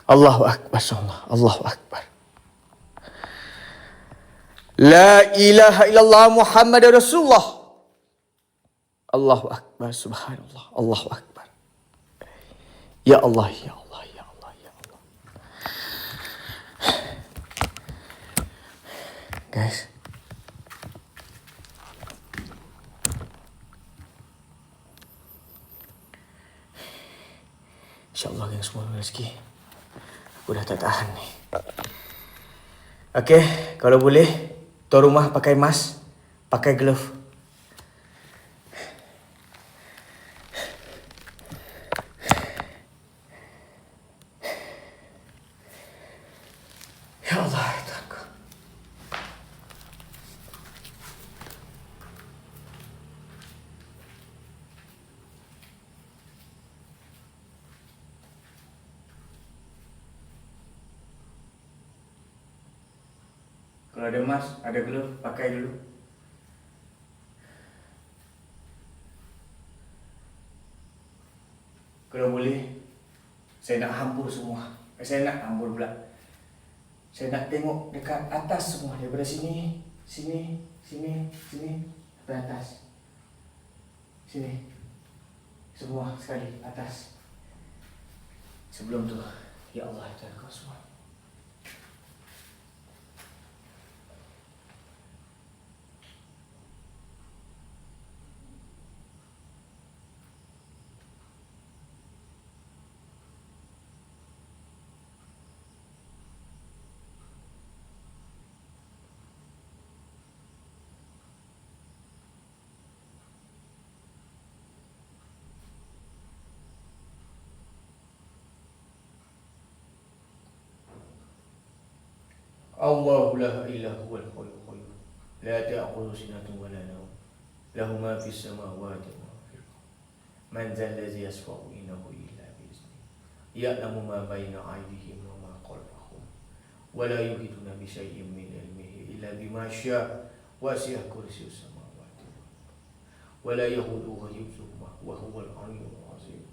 Speaker 1: Allahu Akbar, Allahu Akbar. La ilaha illallah Muhammad Rasulullah. Allahu Akbar, subhanallah, Allahu Akbar. Ya Allah, ya Allah, ya Allah, ya Allah. Guys. InsyaAllah yang semua rezeki. Aku dah tak tahan ni. Okey, kalau boleh, tuan rumah pakai mask, pakai glove. Ya Allah, Tuhanku. Kalau ada mask, ada glove, pakai dulu. Kalau boleh, saya nak hambur semua. Saya nak hambur pula. Saya nak tengok dekat atas semua. Daripada sini, sini, sini, sini, sampai atas. Sini. Semua sekali, atas. Sebelum tu, ya Allah, Tuhan kau semua. الله لا إله هو الحي القيوم لا تأخذه سنة ولا نوم له ما في السماوات وما في الأرض من ذا الذي يشفع عنده إلا بإذنه يعلم ما بين أيديهم وما خلفهم ولا يحيطون بشيء من علمه إلا بما شاء وسع كرسيه السماوات والأرض ولا يئوده حفظهما وهو العلي العظيم.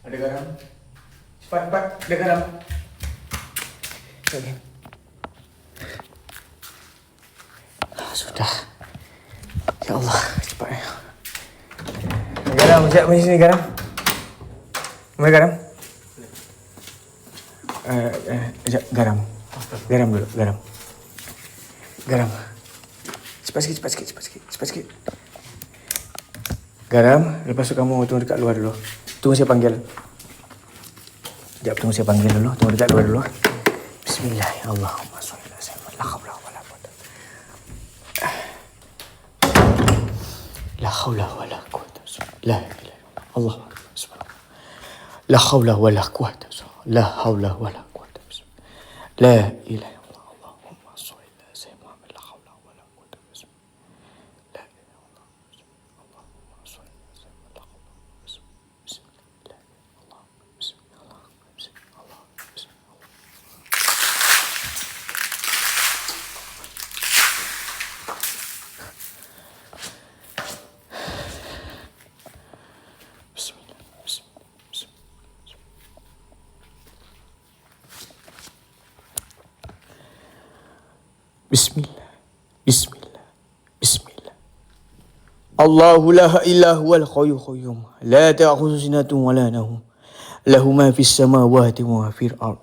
Speaker 1: Ada garam? Cepat, ada garam. Okay. Sudah. Ya Allah, cepat. Garam, sekejap mari sini garam. Mari garam. Sekejap, garam. Garam dulu, garam. Garam. Cepat sikit. Garam, lepas tu kamu tunggu dekat luar dulu. Tunggu saya panggil. Sekejap, tunggu saya panggil dulu. Tunggu dekat luar dulu. Bismillahirrahmanirrahim. La haula wala quwwata. La haula wala quwwata. La ilaha illallah. Allahu akbar. Subhanallah. La haula wala quwwata. La haula wala quwwata. La ilaha illallah. Allahumma shalli ala sayyidina Muhammad. La haula wala quwwata. La ilaha illallah. Allahumma shalli ala sayyidina Muhammad. Bismillah. Allahu la ilaha huwal hayyul qayyum la ta'khudhuhu sinatun wa la nawm lahu ma fis samawati wa ma fil ard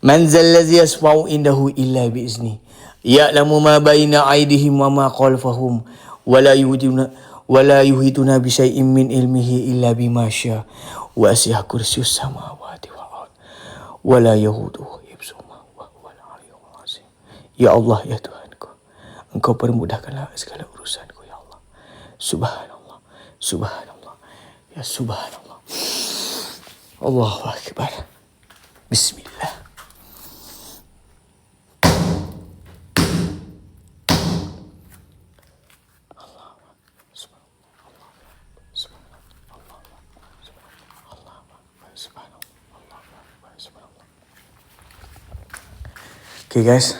Speaker 1: man zal ladzi yashfa'u indahu illa bi izni ya'lamu ma baina aydihim wa ma khalfahum wa la yuhituna bi shay'in min ilmihi illa bima syaa wa wasi'a kursiyyus samawati wal ard wa la yahuduhu hifdzuhuma wa huwal aliyyul azim. Ya Allah, ya Tuhanku, Engkau permudahkanlah segala urusanku, ya Allah. Subhanallah, subhanallah, ya subhanallah. Allahu akbar. Bismillah. Okay guys,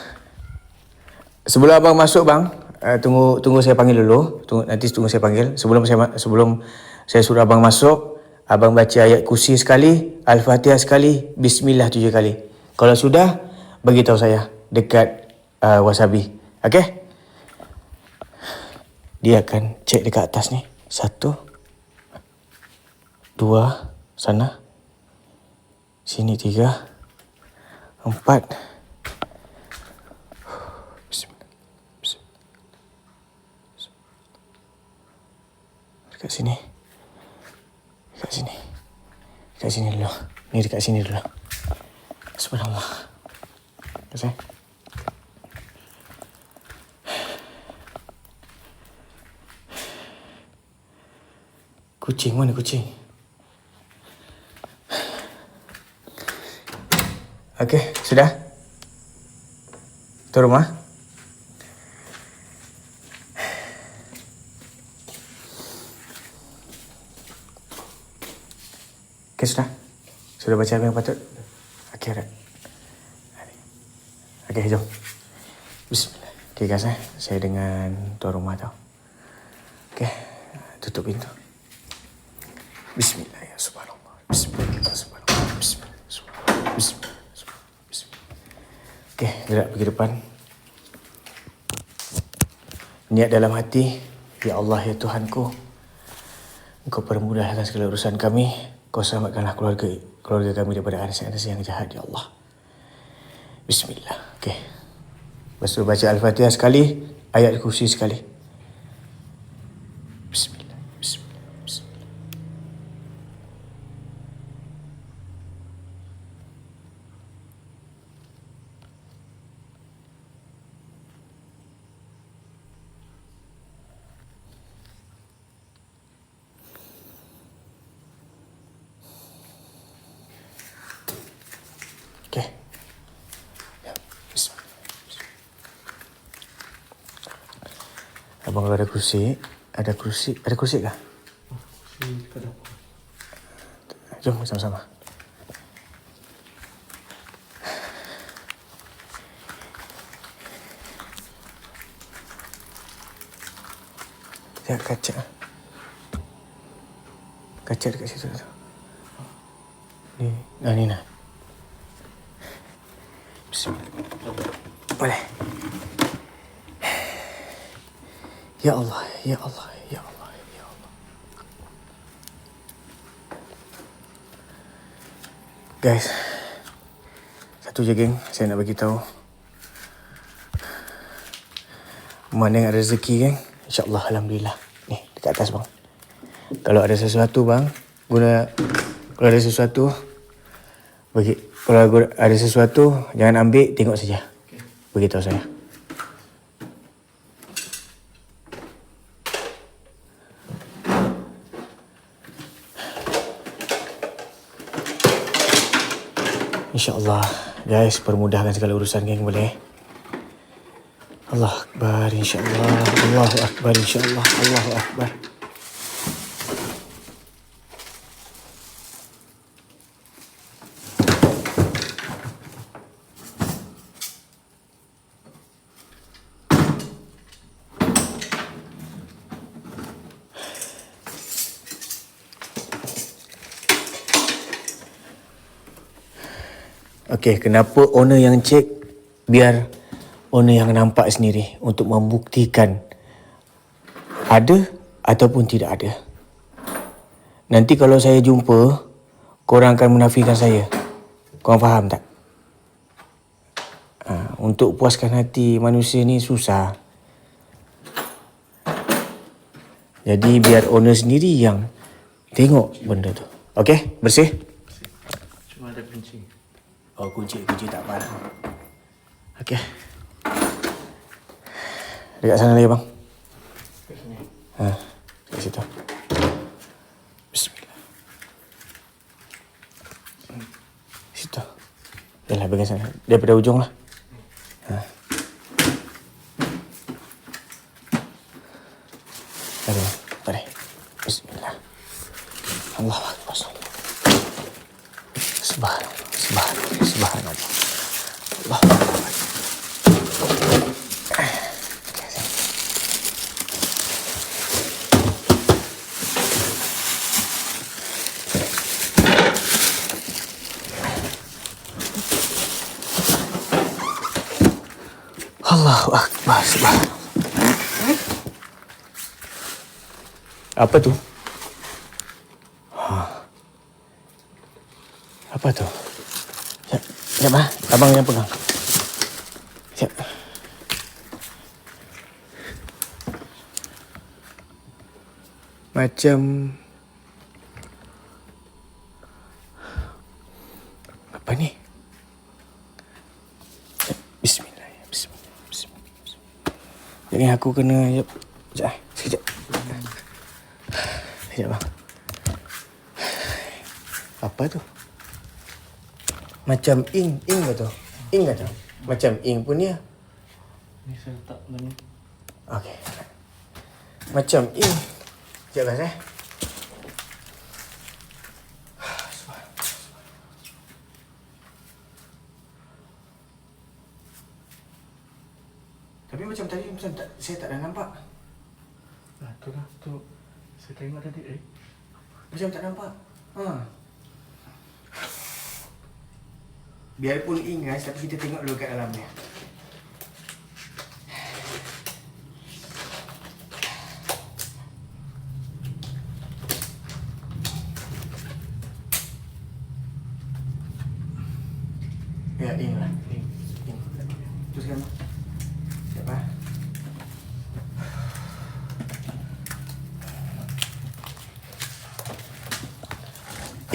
Speaker 1: sebelum abang masuk bang, tunggu saya panggil dulu. Tunggu saya panggil. Sebelum saya suruh abang masuk, abang baca ayat kursi sekali, Al-Fatihah sekali, Bismillah 7 kali. Kalau sudah, bagi tahu saya dekat Wasabi. Okay? Dia akan cek dekat atas ni. 1, 2, sana. Sini 3, 4. Dekat sini. Dekat sini dulu. Ni dekat sini dulu. Subhanallah. Okey. Kucing, mana kucing? Okey, sudah? Tu rumah? Okey, sudah? Sudah baca apa yang patut? Okey, dah. Okey, jom. Bismillah. Okey, guys, saya dengan tuan rumah tau. Okey, tutup pintu. Bismillah, ya subhanallah. Bismillah, subhanallah. Bismillah, subhanallah. Bismillah, subhanallah. Bismillah. Okey, gerak pergi depan. Niat dalam hati, ya Allah, ya Tuhanku, Engkau permudahkan segala urusan kami. Kau selamatkanlah keluarga kami daripada anas yang jahat, ya Allah. Bismillah. Okey. Lepas tu baca Al-Fatihah sekali, ayat kursi sekali. Bismillah. Bismillah. Bismillah. Okey. Ya. Bismillah. Abang kalau ada kursi kah? Jom sama-sama. Lihat kaca. Kaca dekat situ tu. Ni nah. Bismillah. Boleh. Ya Allah, ya Allah, ya Allah, ya Allah. Guys, satu je geng, saya nak bagi tahu. Mana yang ada rezeki geng, insya-Allah alhamdulillah. Ni dekat atas bang. Kalau ada sesuatu bang, kalau ada sesuatu kalau ada sesuatu jangan ambil, tengok saja. Beritahu saya. InsyaAllah guys, permudahkan segala urusan geng, boleh? Allah Akbar, insyaAllah. Allahu Akbar, insyaAllah. Allahu Akbar. Okey, kenapa owner yang cek? Biar owner yang nampak sendiri untuk membuktikan ada ataupun tidak ada. Nanti kalau saya jumpa, korang akan menafikan saya. Korang faham tak? Untuk puaskan hati manusia ni susah. Jadi biar owner sendiri yang tengok benda tu. Okey, bersih?
Speaker 2: Cuma ada kunci.
Speaker 1: Oh, kunci tak apa. Okey. Dekat sana lagi bang. Dekat situ. Bismillah. Situ. Yalah, bagian sana. Daripada ujung lah. Mari. Bismillah. Allahu Akbar. Subhanallah. Subhanallah. Allahu Akbar. Allahu Akbar. Subhanallah. Apa tu? Apa tu? Sekejap lah. Abang yang pegang. Sekejap. Macam apa ni? Bismillah. Jadi aku kena sekejap. Sekejap bang. Apa tu? Macam ink ke tu? Ink ke tu? Macam ink pun ya.
Speaker 2: Ni saya letak dalam ni.
Speaker 1: Okey. Macam ink. Sekejap guys Tapi macam tadi macam saya tak ada nampak.
Speaker 2: Tu lah. Tu. Saya tengok tadi.
Speaker 1: Macam tak nampak. Biarpun ink guys, tapi kita tengok dulu kat dalam dia. Ya, ink lah. Ink. Tu sekarang. Siapa?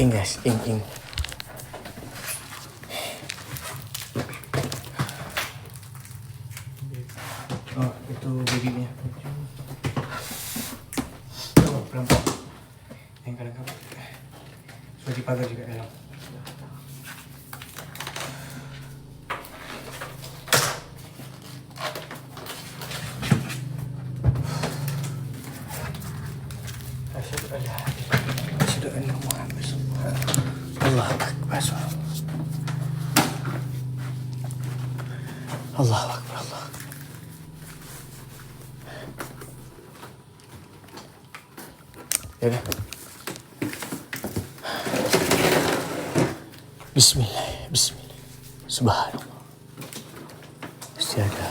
Speaker 1: Ink guys, ink. Oh, itu babynya. Oh, pelan-pelan. Yang kadang-kadang sudah dipagar juga dalam. Asyhadu anna Muhammad Allahu Akbar. Allahu Akbar. Ya dah. Bismillah. Subhanallah. Mesti ada.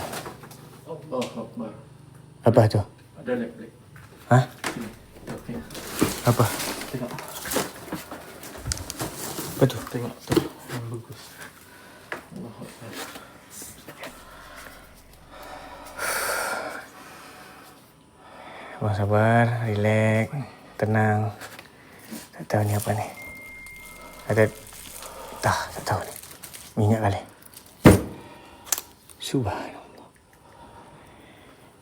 Speaker 2: Allahu Akbar.
Speaker 1: Apa tu?
Speaker 2: Ada lek.
Speaker 1: Hah?
Speaker 2: Sini. Okey.
Speaker 1: Apa?
Speaker 2: Tengok.
Speaker 1: Apa tu?
Speaker 2: Tengok tu. Yang bagus. Allahu Akbar.
Speaker 1: Abang sabar, relax, tenang. Tak tahu ni apa ni. Tak tahu ni. Minyak kali. Subhanallah.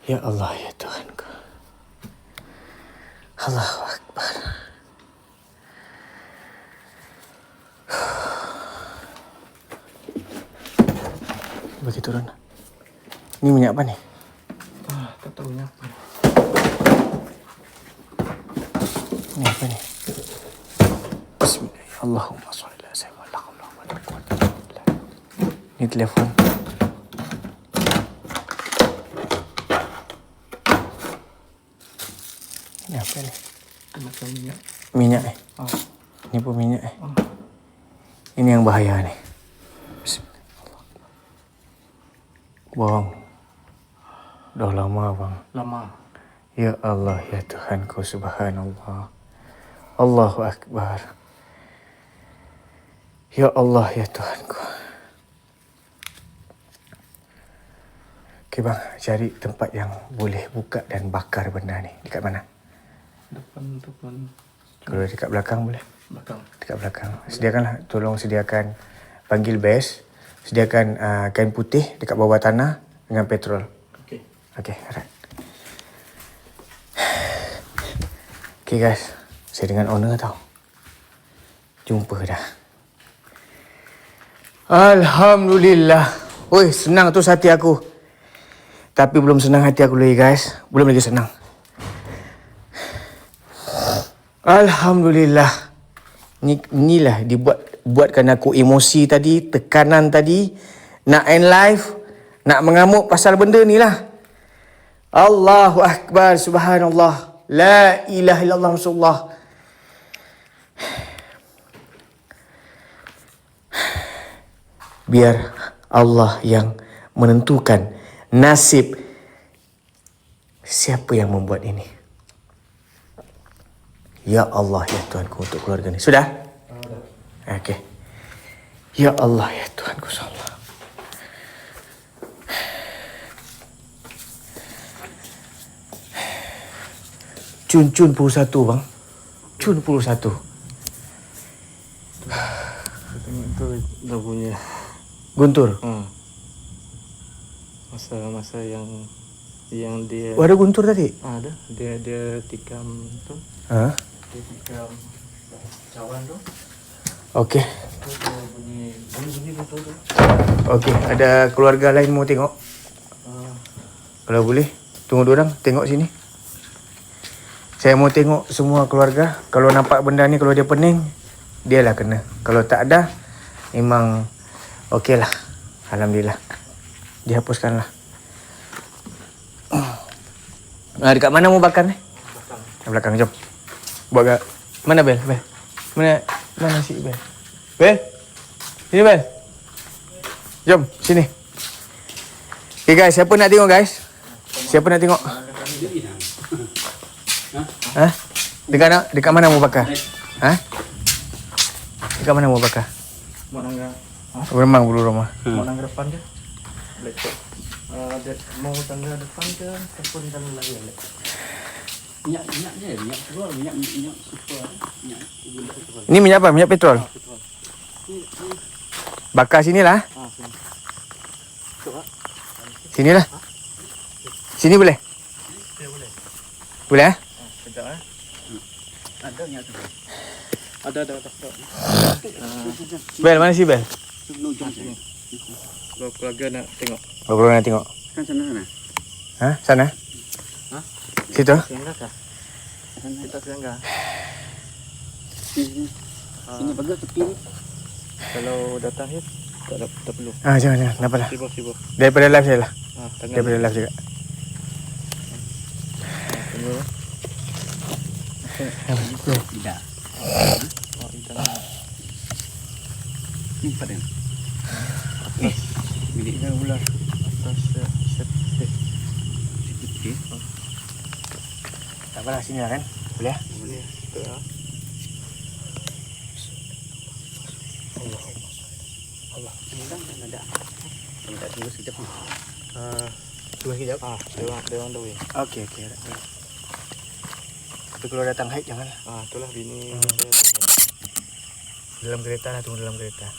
Speaker 1: Ya Allah, ya Tuhanku. Allahu Akbar. Bagi turun. Ni minyak apa ni?
Speaker 2: Tak tahu ni apa.
Speaker 1: Ni apa ni? Bismillah. Allahumma shalli ala sayyidina Muhammad. Ni telefon. Ni apa ni?
Speaker 2: Macam minyak.
Speaker 1: Minyak eh?
Speaker 2: Ah.
Speaker 1: Ni pun minyak eh? Ini yang bahaya ni. Bismillah. Bang. Dah lama bang.
Speaker 2: Lama.
Speaker 1: Ya Allah, ya Tuhanku, subhanallah. Allahu Akbar. Ya Allah, ya Tuhanku. Okey bang, cari tempat yang boleh buka dan bakar benda ni. Dekat mana?
Speaker 2: Depan tu pun.
Speaker 1: Kalau dekat belakang boleh?
Speaker 2: Belakang.
Speaker 1: Dekat belakang. Sediakanlah, tolong sediakan, panggil bes. Sediakan kain putih dekat bawah tanah dengan petrol.
Speaker 2: Okey.
Speaker 1: Okey, alright. Okay guys, saya dengan owner tau. Jumpa dah. Alhamdulillah. Oi, senang tu hati aku. Tapi belum senang hati aku lagi guys. Belum lagi senang. Alhamdulillah. Inilah buatkan aku emosi tadi, tekanan tadi, nak end life, nak mengamuk pasal benda ni lah. Allahu Akbar, subhanallah. La ilaha illallah Rasulullah. Biar Allah yang menentukan nasib siapa yang membuat ini. Ya Allah, ya Tuhanku, untuk keluarga ni. Sudah? Okey. Ya Allah, ya Tuhanku, insyaAllah. Cun 21 bang. Cun 21.
Speaker 2: Saya tengok tu dah punya.
Speaker 1: Guntur.
Speaker 2: Masa yang dia
Speaker 1: Oh, ada guntur tadi?
Speaker 2: ada dia tikam tu.
Speaker 1: Ha?
Speaker 2: Dia tikam cawan tu.
Speaker 1: Okey.
Speaker 2: Tu dia bunyi betul tu.
Speaker 1: Okey, ada keluarga lain mau tengok? Kalau boleh, tunggu diorang tengok sini. Saya mau tengok semua keluarga. Kalau nampak benda ni, kalau dia pening, dia lah kena. Kalau tak ada, memang okey lah. Alhamdulillah. Dihapuskan lah. Dekat mana mau bakar ni? Belakang, jom. Buat kat mana Bel? Mana si Bel? Bel? Sini Bel. Jom, sini. Okay guys, siapa nak tengok guys? Siapa nak tengok? Ha? Dekat mana mau bakar? Ha? Dekat mana mau bakar?
Speaker 2: Mak nangga.
Speaker 1: Remang bulu rumah.
Speaker 2: Mau nangga depan ke? Lecok. Mau tangga depan ke ataupun dalam lagi lek. Minyak keluar, minyak super.
Speaker 1: Ini minyak apa? Minyak petrol. Bakar sinilah.
Speaker 2: Sini.
Speaker 1: Sinilah. Sini boleh?
Speaker 2: Ya boleh.
Speaker 1: Boleh eh?
Speaker 2: Sekejap Ada minyak tu. Ada.
Speaker 1: Bel, mana si Bel?
Speaker 2: Kalau keluarga nak tengok.
Speaker 1: Kalau nak tengok.
Speaker 2: Kan sana.
Speaker 1: Ha? Sana?
Speaker 2: Ha?
Speaker 1: Situ?
Speaker 2: Siangga kah? Kita siangga.
Speaker 3: Sini bagus tepi ni.
Speaker 2: Kalau datang hit tak perlu.
Speaker 1: Jangan. Tak apalah.
Speaker 2: Sibuk.
Speaker 1: Daripada live saya lah.
Speaker 2: Tangan.
Speaker 1: Daripada live juga.
Speaker 2: Tunggu.
Speaker 3: Tidak.
Speaker 2: Internet.
Speaker 3: Ni pada.
Speaker 2: Milik dia ular. Atas set.
Speaker 3: Okey.
Speaker 1: Tak apalah, sini lah kan? Boleh?
Speaker 2: Boleh. Betul ah. Allah.
Speaker 3: Ada. Tak tunggu sekejap.
Speaker 1: Tunggu sekejap.
Speaker 2: Dewan dah weh.
Speaker 1: Okey. Tapi kalau datang haid jangan.
Speaker 2: Itulah bini
Speaker 1: Dalam kereta lah, tunggu dalam kereta.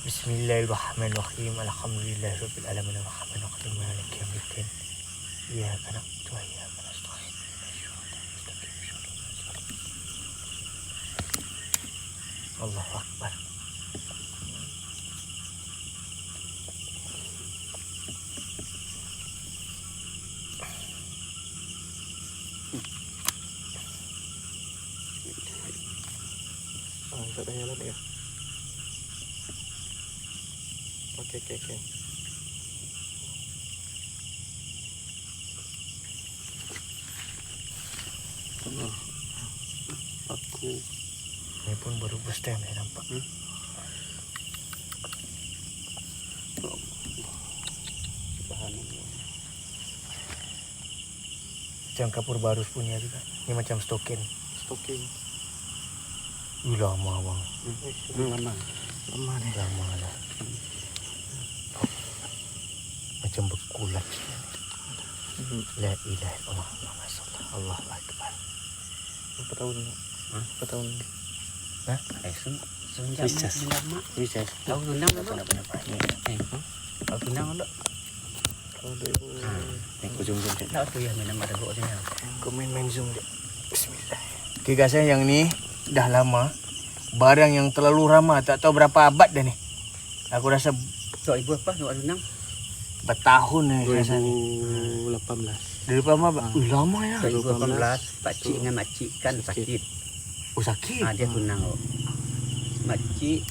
Speaker 1: Bismillahirrahmanirrahim. Alhamdulillahirabbil alamin arrahmanirrahim maliki yaumiddin. Iyyaka na'budu wa iyyaka nasta'in. Allahu akbar.
Speaker 2: tak ada jalan ya. Okey. Aku
Speaker 1: Ini pun baru first time saya nampak. Macam kapur barus punya juga. Ini macam stokin. Lama bang.
Speaker 2: lama ni.
Speaker 1: Lama dah. Macam berkulat. La ilaha illallah Muhammad sallallahu Allahu akbar.
Speaker 2: Berapa tahun? Berapa tahun?
Speaker 3: Sejak lama.
Speaker 2: Recess.
Speaker 3: Tahu rendang tak? Tahu rendang tak?
Speaker 2: Tahun 2000.
Speaker 1: Aku zoom cek.
Speaker 3: Tak tu yang main nama dagok sini.
Speaker 1: Kau main zoom dia. Bismillah. Okay guys, yang ni dah lama. Barang yang terlalu ramah. Tak tahu berapa abad dah ni. Aku rasa
Speaker 3: 2000 apa dagok rendang?
Speaker 1: bertahun ni rasa ni.
Speaker 2: 2018.
Speaker 1: Dari lama abad. Lama ya.
Speaker 3: 2018 pakcik dengan makcik kan sakit.
Speaker 1: Oh sakit.
Speaker 3: Dia tunang. Makcik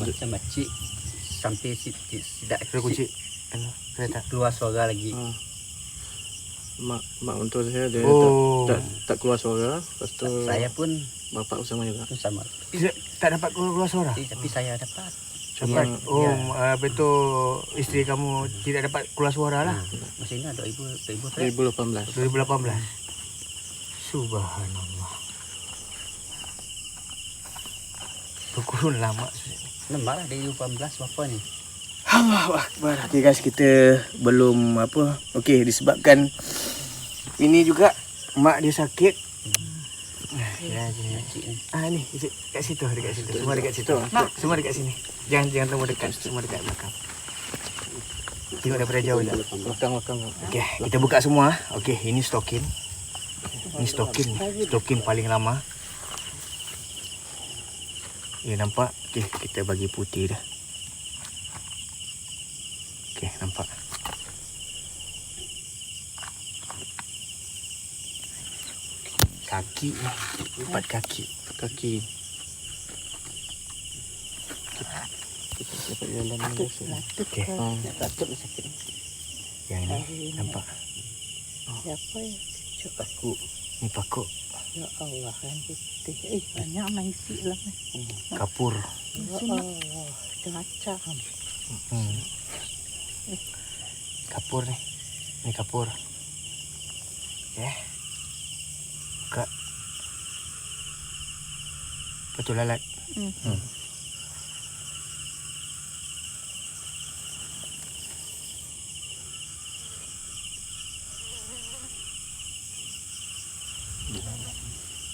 Speaker 3: macam makcik sampai tidak
Speaker 1: Sudah kunci kereta.
Speaker 3: keluar suara lagi.
Speaker 2: Mak untuk saya dia
Speaker 1: Oh.
Speaker 2: tak keluar suara. Lepas tu
Speaker 3: Saya pun
Speaker 2: bapak sama juga.
Speaker 3: sama.
Speaker 1: Tak dapat keluar suara.
Speaker 3: Tapi saya dapat.
Speaker 1: Dapat.
Speaker 2: Ya.
Speaker 1: Oh, betul isteri kamu tidak dapat keluar suara lah.
Speaker 3: Masa ini ada ibu
Speaker 2: 2018.
Speaker 1: 2018. Subhanallah. Berkurun lama.
Speaker 3: Nampak lah dari 18 berapa ni?
Speaker 1: Allahu Akbar. Okay guys, kita belum apa. Okay, disebabkan ini juga mak dia sakit.
Speaker 3: Ya, cik ni.
Speaker 1: Ni kat situ, dekat situ. Semua dekat situ. Semua dekat sini. Jangan terlalu dekat. Semua dekat belakang. Tengok daripada jauh je.
Speaker 2: Belakang.
Speaker 1: Okay, kita buka semua. Okay, ini stokin. Ini stokin. Stokin paling lama. Ya, nampak? Okay, kita bagi putih dah. Okay, nampak? Kaki ni. 4 kaki.
Speaker 2: Kaki. Kita dapat jalan ni.
Speaker 1: Okay,
Speaker 3: Patut lah sakit.
Speaker 1: yang ni. Nampak?
Speaker 4: Siapa ya? Cakap
Speaker 3: Paku.
Speaker 1: Ni pakuk.
Speaker 4: ya Allah kan putih. Banyak nak isi lah.
Speaker 1: Kapur.
Speaker 4: Ya Allah, macam.
Speaker 1: Kapur ni. Ni kapur. Okay. Buka. Betul lalat.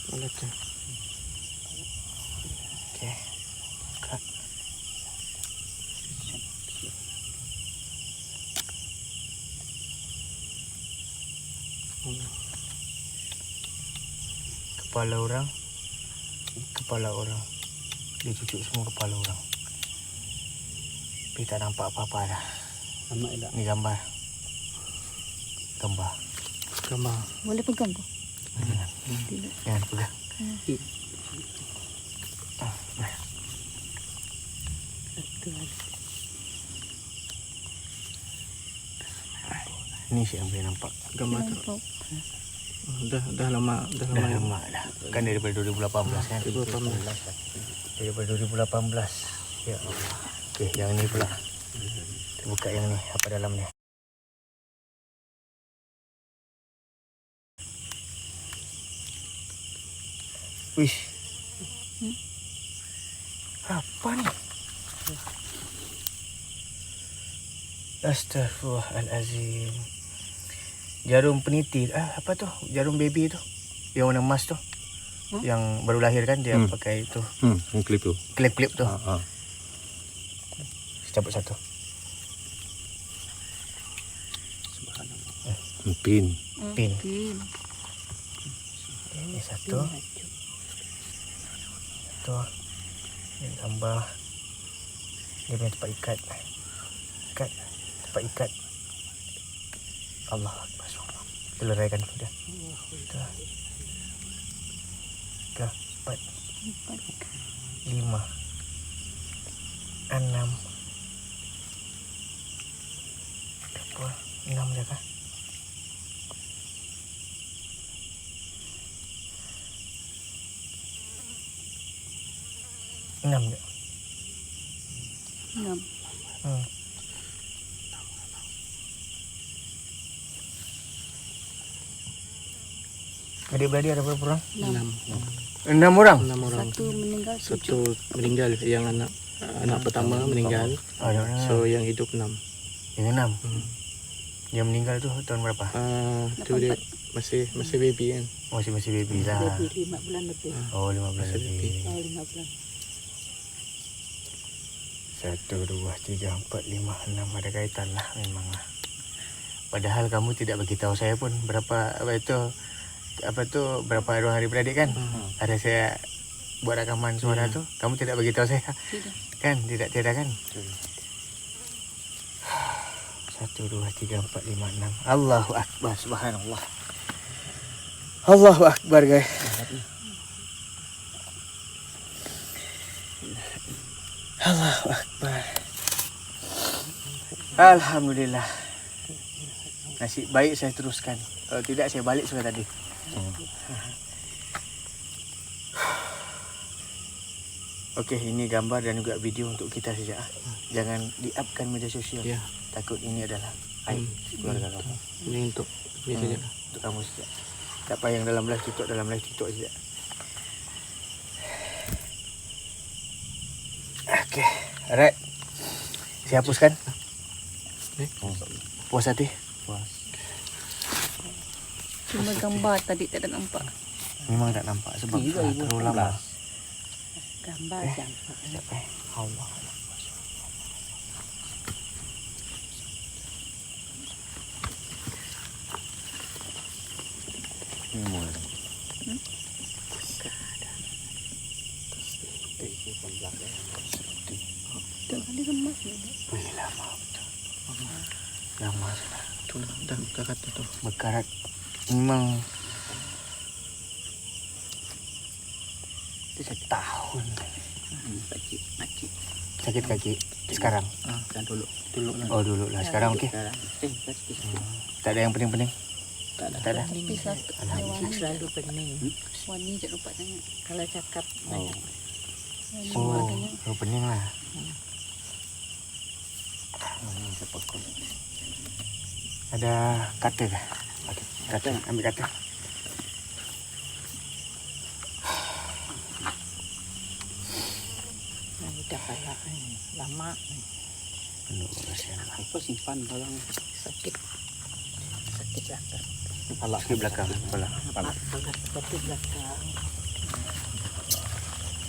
Speaker 2: Mana tu?
Speaker 1: Okay. Buka. Kepala orang. Kepala orang. Dia cucuk semua kepala orang. Tapi tak nampak apa-apa dah.
Speaker 3: Amat tak?
Speaker 1: Ni gambar. Gambar.
Speaker 2: Gambar.
Speaker 4: Boleh pegang kau?
Speaker 1: Jangan pegang. Ni siapa yang boleh nampak.
Speaker 2: Gambar tu.
Speaker 4: Nampak.
Speaker 2: Dah lama.
Speaker 1: Dah lama dah. Kan daripada 2018 kan.
Speaker 2: 2018.
Speaker 1: Daripada 2018. Ya Allah. Okey, yang ni pula. Kita buka yang ni. Apa dalam ni? Wish. Apa ni? Astaghfirullahalazim. Jarum peniti. Apa tu? Jarum baby tu. Yang warna emas tu. Yang baru lahir kan dia pakai tu.
Speaker 2: Yang klip tu.
Speaker 1: Klip-klip tu. Cabut satu.
Speaker 2: Pin.
Speaker 1: Pin. Ini satu. Tu. Ini tambah. Dia punya tempat ikat. Tempat ikat. Allah Akbar. Kita leraikan dulu dah. Tu. 3, 4, 5, 6. Berapa? 6 je kah? 6 je.
Speaker 4: 6.
Speaker 1: Adik-beradik ada berapa orang?
Speaker 4: 6.
Speaker 1: 6 orang?
Speaker 2: 6 orang.
Speaker 4: Satu meninggal, 7.
Speaker 2: Satu meninggal. Yang anak pertama meninggal. So yang hidup 6.
Speaker 1: Yang 6. Yang meninggal tu tahun berapa?
Speaker 2: Tu dia masih baby kan.
Speaker 1: Masih baby lah.
Speaker 4: Lebih 5 bulan lebih.
Speaker 1: Oh, 15
Speaker 2: Masih
Speaker 1: lebih.
Speaker 4: Oh, 5 bulan.
Speaker 1: 1, 2, 3, 4, 5, 6. Ada kaitan lah memang lah. Padahal kamu tidak beritahu saya pun berapa berapa orang adik-beradik kan? Ada saya buat rakaman suara tu, kamu tidak beritahu saya.
Speaker 4: Tidak.
Speaker 1: Kan? Tidak kan? 1, 2, 3, 4, 5, 6. Allahu Akbar, subhanallah. Allahu Akbar guys. Allahu Akbar. Alhamdulillah. Nasib baik saya teruskan. Kalau tidak saya balik sudah tadi. Okey, ini gambar dan juga video untuk kita saja. Jangan di-upkan media sosial.
Speaker 2: Ya.
Speaker 1: Takut ini adalah aib keluarga kamu.
Speaker 2: Ini untuk biasa je.
Speaker 1: Untuk kamu saja. Tak payah yang dalam live TikTok saja. Okey. Alright. Saya hapuskan. Puas hati?
Speaker 3: Puas.
Speaker 4: Cuma gambar tadi tak ada nampak.
Speaker 1: Memang tak nampak sebab
Speaker 3: Ni
Speaker 1: dah terlalu lama.
Speaker 4: Gambar jampak.
Speaker 1: Allah.
Speaker 3: Ni mula.
Speaker 4: Tak ada remas ni.
Speaker 1: Boleh lama betul. Lama sudah.
Speaker 2: Tu lah, dah kata tu.
Speaker 1: Berkarat. Memang setahun.
Speaker 3: Sakit.
Speaker 1: Sakit kaki sekarang.
Speaker 3: Kan dulu lah.
Speaker 1: Oh dulu lah. Sekarang okey.
Speaker 3: Sekarang. Sakit.
Speaker 1: Tak ada yang pening-pening.
Speaker 3: Tak ada.
Speaker 1: Tak ada.
Speaker 4: Tapi satu
Speaker 1: Alhamdulillah.
Speaker 4: selalu pening. Wani je lupa tanya. Kalau cakap
Speaker 3: Oh.
Speaker 4: banyak.
Speaker 1: Oh, pening lah.
Speaker 3: Ini sepekul.
Speaker 1: Ada kata kah? Kata. Ambil kata.
Speaker 4: Dah kalah ni. Lama ni.
Speaker 1: Aduh, kasihan lah.
Speaker 3: Apa simpan barang
Speaker 4: Sakit. Sakit belakang.
Speaker 3: kepala.
Speaker 1: Sakit belakang. Kepala.
Speaker 3: Kepala.
Speaker 4: Sakit belakang.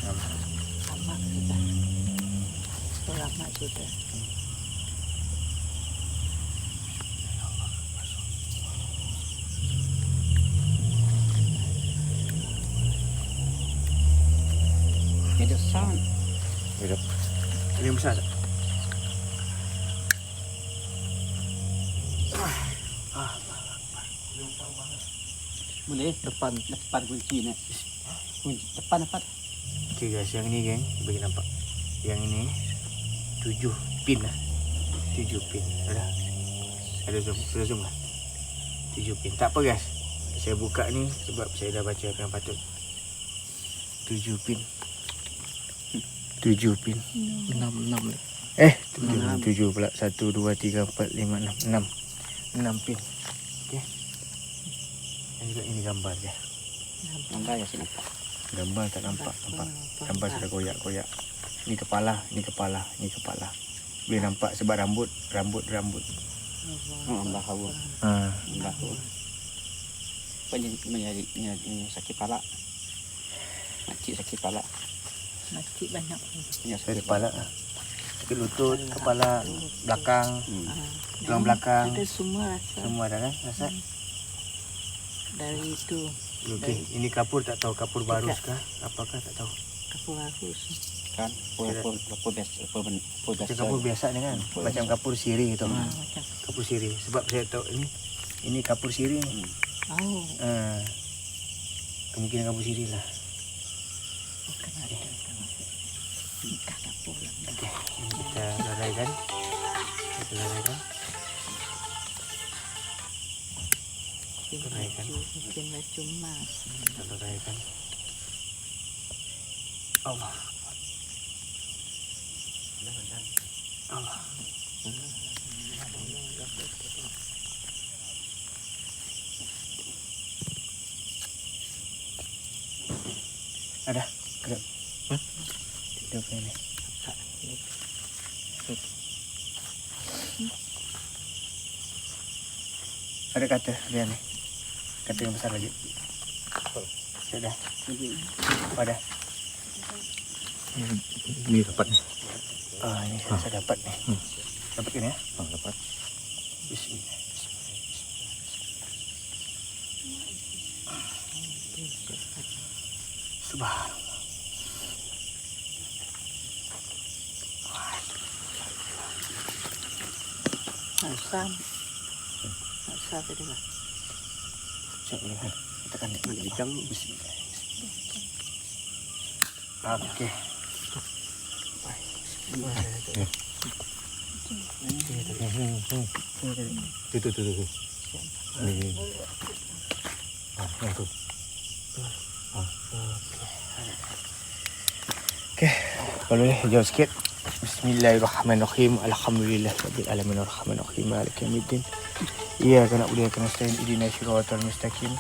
Speaker 4: Lama sudah. Lama sudah.
Speaker 3: Ada sound.
Speaker 1: Hidup. Ini besar tak?
Speaker 3: Boleh depan kunci ni. Kunci depan.
Speaker 1: Okay guys, yang ni geng, bagi nampak. Yang ini 7 pin lah. 7 pin. Ada zoom lah. 7 pin. Tak apa guys. Saya buka ni sebab saya dah baca apa yang patut. 7 pin. 7 pin.
Speaker 2: 6 dah.
Speaker 1: 7 pula. 1, 2, 3, 4, 5, 6. 6 pin. Okay. Dan juga ini gambar dia.
Speaker 3: Gambar ya sini nampak.
Speaker 1: Gambar tak nampak. Gambar sudah koyak-koyak. Ni kepala. Boleh nampak sebab rambut.
Speaker 3: Oh, bahawa.
Speaker 1: Ha.
Speaker 3: Bahawa. Menjadi sakit kepala. Makcik sakit kepala.
Speaker 4: Makcik banyak.
Speaker 3: Ya,
Speaker 1: Sakit kepala. Sakit lutut, kepala, belakang, tulang belakang.
Speaker 4: Ada semua rasa.
Speaker 1: Semua ada kan rasa?
Speaker 4: Dari itu.
Speaker 1: Okey, ini kapur tak tahu kapur barus kah? Apakah tak tahu.
Speaker 4: Kapur harus.
Speaker 3: Kan kapur biasa.
Speaker 1: Kapur biasa ni kan. Macam kapur siri tu.
Speaker 4: Macam.
Speaker 1: Kapur siri. Sebab saya tahu ini kapur siri ni.
Speaker 4: Oh.
Speaker 1: Kemungkinan kapur siri lah.
Speaker 4: Bukan ada. Nikah kapur.
Speaker 1: Okey, ini kita lalaikan.
Speaker 4: Mungkin cuma.
Speaker 1: Kita lalaikan. Allah. Ada. Kedap. Kedap ni. Ada kata dia ni. Kata yang besar lagi. Sudah. Apa dah?
Speaker 2: Ni dapat ni.
Speaker 1: Ini saya dapat ni. Dapat ke ni ya?
Speaker 2: Dapat.
Speaker 1: Bismillah. Subhanallah.
Speaker 4: Asam. Asam tadi lah.
Speaker 1: Cek boleh kan? Tekan ni.
Speaker 3: Hidang.
Speaker 1: Bismillah. Okey. Tu. Ni. Yang tu. Okey. Kalau ni jauh sikit. Bismillahirrahmanirrahim. Alhamdulillahirabbil alamin arrahmanirrahim maliki yaumiddin. Iyyaka na'budu wa iyyaka nasta'in ihdinas siratal mustaqim.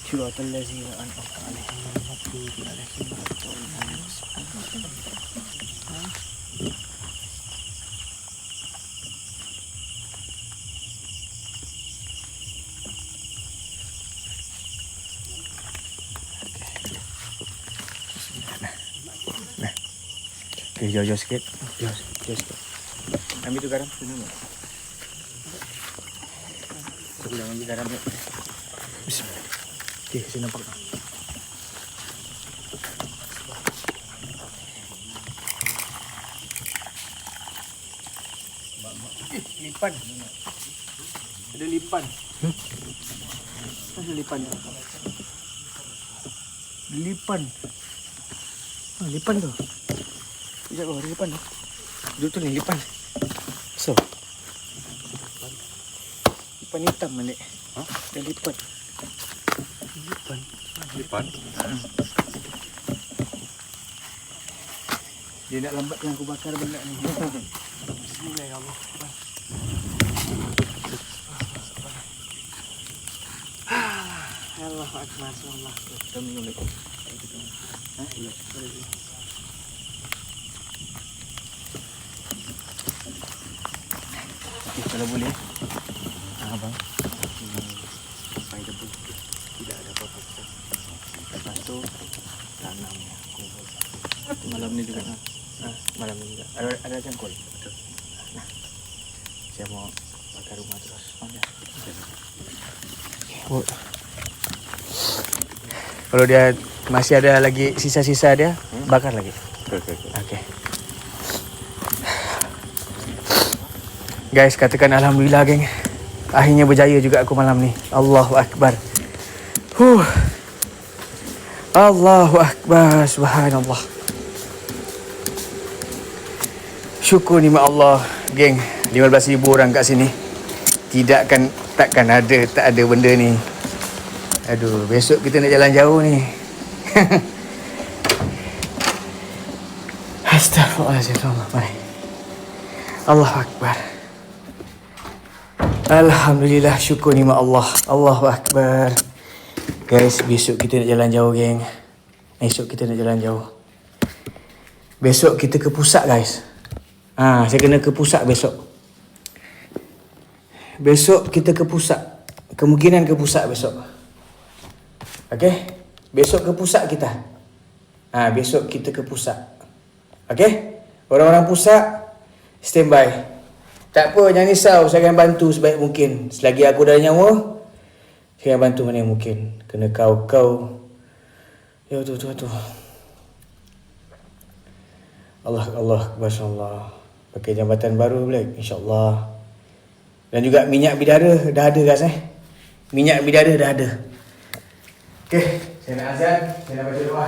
Speaker 1: Siratal ladzina an'amta 'alaihim ghairil maghdubi 'alaihim waladdallin. Okay, jauh-jauh sikit. Jauh sikit. Ambil tu garam.
Speaker 3: Sudah ambil garam ni.
Speaker 1: Bismillah. Okay, saya nampak tak?
Speaker 2: Lipan. Ada lipan. Ada lipan. Lipan.
Speaker 1: Lipan tu. Sekejap kau, ada lipan tu. Betul ni lipan. So. Lipan hitam balik. Ada lipan.
Speaker 3: Lipan.
Speaker 2: Dia nak lambatkan aku bakar benda ni. Bismillah ya Allah. Allah Akbar. Allah. Kita minum lagi.
Speaker 1: Okay, kalau boleh. Abang. Supaya debu tidak ada apa-apa. Lepas tu tanam kubur.
Speaker 2: Malam ni juga.
Speaker 1: Malam ni juga. Ada jangkul. Betul. Nah. Saya mau bakar rumah terus. Oh. Kalau dia masih ada lagi sisa-sisa dia, bakar lagi. Okay. Guys, katakan alhamdulillah geng. Akhirnya berjaya juga aku malam ni. Allahu Akbar. Allahu Akbar. Subhanallah. Syukur nikmat Allah, geng. 15,000 orang kat sini. Takkan tak ada benda ni. Aduh, besok kita nak jalan jauh ni. Astaghfirullahaladzim. Mari. Allahu Akbar. Alhamdulillah, syukur nikmat Allah. Allahu Akbar. Guys, besok kita nak jalan jauh, geng. Besok kita ke pusat, guys. Saya kena ke pusat besok. Besok kita ke pusat. Kemungkinan ke pusat besok. Okay? Besok ke pusat kita. Besok kita ke pusat. Okay? Orang-orang pusat, standby. Tak apa, jangan risau. Saya akan bantu sebaik mungkin. Selagi aku dah nyawa, saya akan bantu mana yang mungkin. Kena kau. Ya tu. Allah, masya-Allah. Pakai jambatan baru Black, insya-Allah. Dan juga minyak bidara dah ada, guys. Minyak bidara dah ada. Okey, saya nak azan, saya nak baca doa.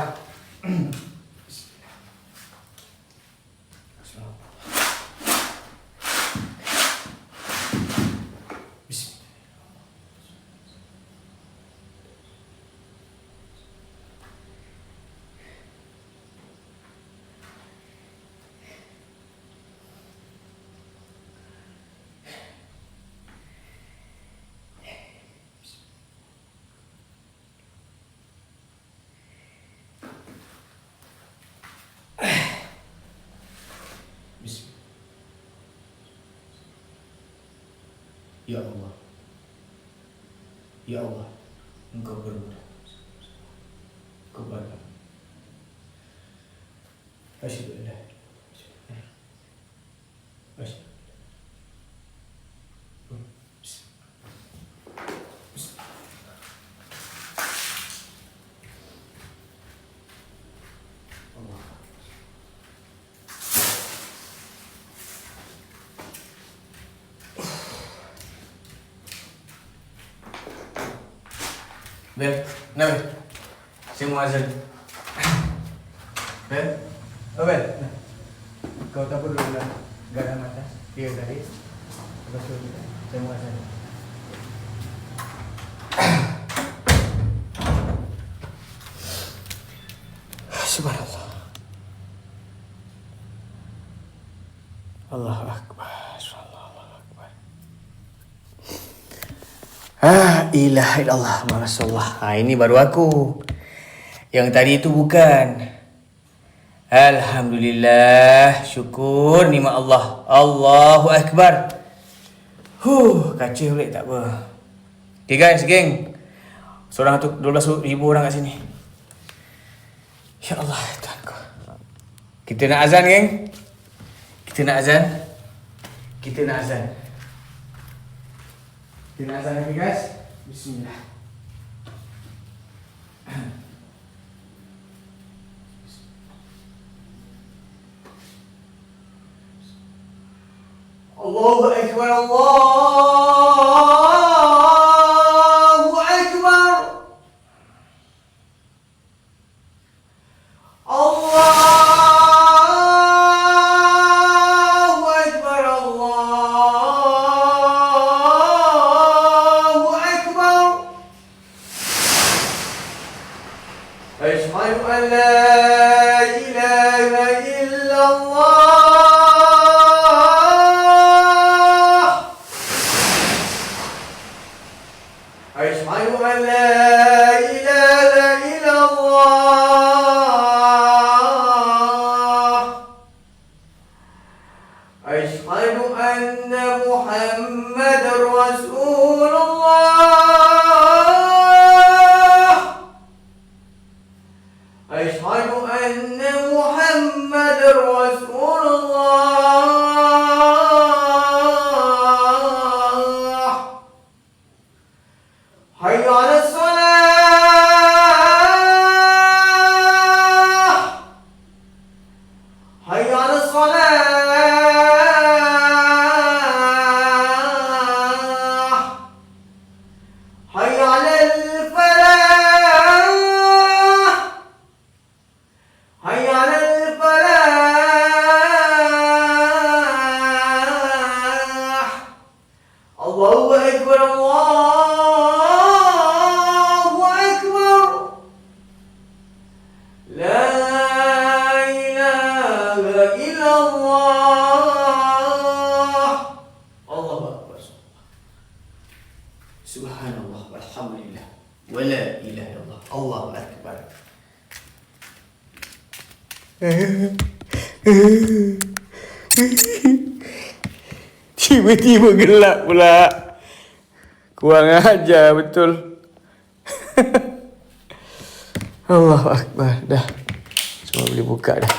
Speaker 1: Ya Allah. Ya Allah, Engkau bermudah. Kepada Asyhadu an la ilaha illallah. Bel, saya mau azan. Bel, Bel, kau tak perlu lah garam atas. Dia tadi. Lepas tu saya mau azan. Subhanallah. Allahu Akbar. Ilaha illallah Rasulullah. Ini baru aku. Yang tadi itu bukan. Alhamdulillah, syukur nikmat Allah. Allahu Akbar. Kacau boleh tak apa. Okay guys, geng. Seorang tu 12,000 orang kat sini. Ya Allah, Tuhanku. Kita nak azan, geng. Kita nak azan. Kita nak azan lagi, guys. Bismillah. Allahu Akbar, Allahu Akbar. Allahu Akbar, Allahu Akbar. Asyhadu an la ilaha illallah. أشهد أن لا إله إلا الله. أشهد أن محمد رسول الله. أشهد أن محمد رسول الله. حي على الصلاة. حي على الصلاة. حي على الفلاح. حي على الفلاح. الله أكبر، الله أكبر. لا إله إلا الله. الله أكبر. سبحان الله والحمد لله ولا إله إلا الله. الله أكبر. Tiba-tiba gelap pula. Kurang ajar betul. Allahu Akbar. Dah. Semua boleh buka dah.